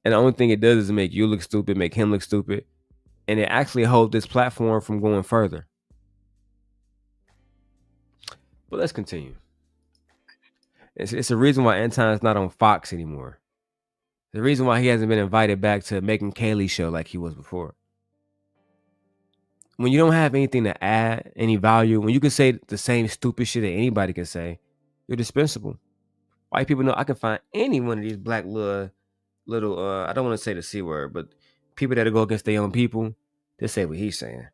And the only thing it does is make you look stupid, make him look stupid. And it actually holds this platform from going further. But let's continue. It's a reason why Anton's not on Fox anymore. The reason why he hasn't been invited back to Megyn Kelly's show like he was before. When you don't have anything to add, any value, when you can say the same stupid shit that anybody can say, you're dispensable. White people know I can find any one of these black little I don't want to say the C word, but people that go against their own people, they say what he's saying.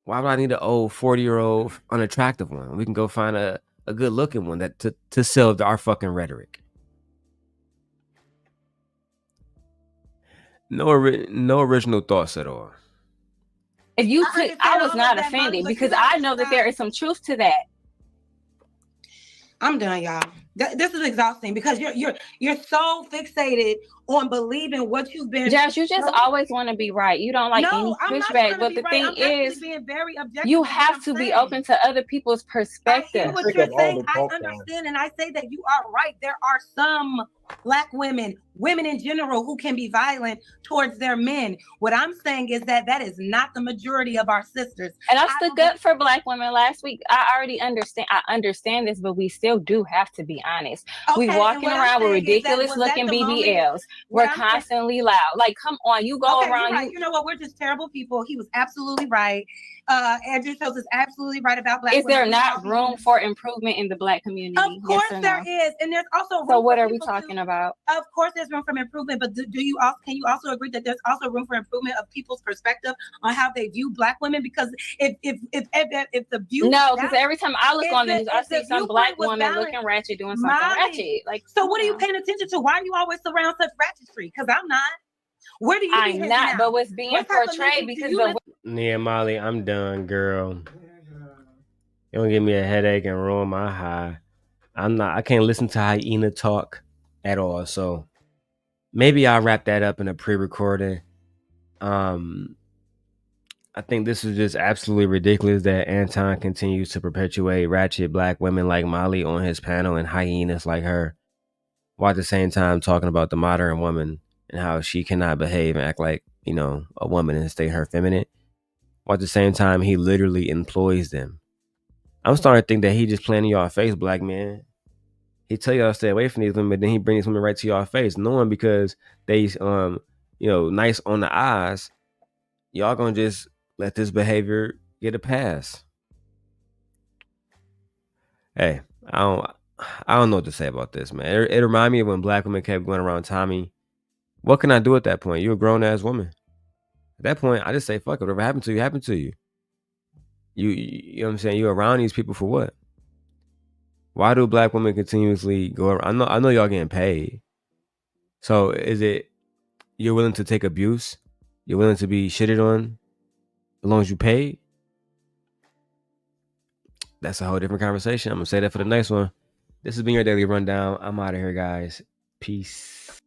Why would I need an old 40-year-old unattractive one? We can go find a good looking one that to sell our fucking rhetoric. No original thoughts at all. If you took, I was not offended because I know that there is some truth to that. I'm done, y'all. This is exhausting because you're so fixated on believing what you've been. Josh, you just always want to be right. You don't like any pushback. But the thing is, being very objective, you have to be open to other people's perspective. I hear what you're saying. I understand, and I say that you are right. There are some black women in general who can be violent towards their men. What I'm saying is that is not the majority of our sisters. And I stood up for black women last week. I already understand. I understand this, but we still do have to be honest. We walking around with ridiculous looking BBLs. We're constantly loud. Like, come on, you go around. Right. You know what? We're just terrible people. He was absolutely right. Andrew Schultz is absolutely right about black women. Is there not room for improvement in the black community? Of course there is, and there's also room. So what are we talking about? Of course, there's room for improvement, but can you also agree that there's also room for improvement of people's perspective on how they view black women? Because if the view because every time I look on the news, I see some black woman looking ratchet doing something ratchet. Like, so what are you paying attention to? Why are you always around such ratchetry? Because I'm not. Where do you? I'm not, but what's being portrayed because of. Yeah, Molly, I'm done, girl. You don't give me a headache and ruin my high. I can't listen to hyena talk at all. So maybe I'll wrap that up in a pre-recording. I think this is just absolutely ridiculous that Anton continues to perpetuate ratchet black women like Molly on his panel and hyenas like her, while at the same time talking about the modern woman and how she cannot behave and act like a woman and stay her feminine, while at the same time he literally employs them. I'm starting to think that he just playing in y'all face, black man. He tell y'all to stay away from these women, but then he bring these women right to y'all face, knowing because they nice on the eyes, y'all gonna just let this behavior get a pass. Hey, I don't know what to say about this, man. It reminded me of when black women kept going around Tommy. What can I do at that point? You're a grown ass woman. At that point, I just say, fuck it. Whatever happened to you, happened to you. You know what I'm saying? You're around these people for what? Why do black women continuously go around? I know y'all getting paid. So is it you're willing to take abuse? You're willing to be shitted on as long as you pay? That's a whole different conversation. I'm gonna say that for the next one. This has been your daily rundown. I'm out of here, guys. Peace.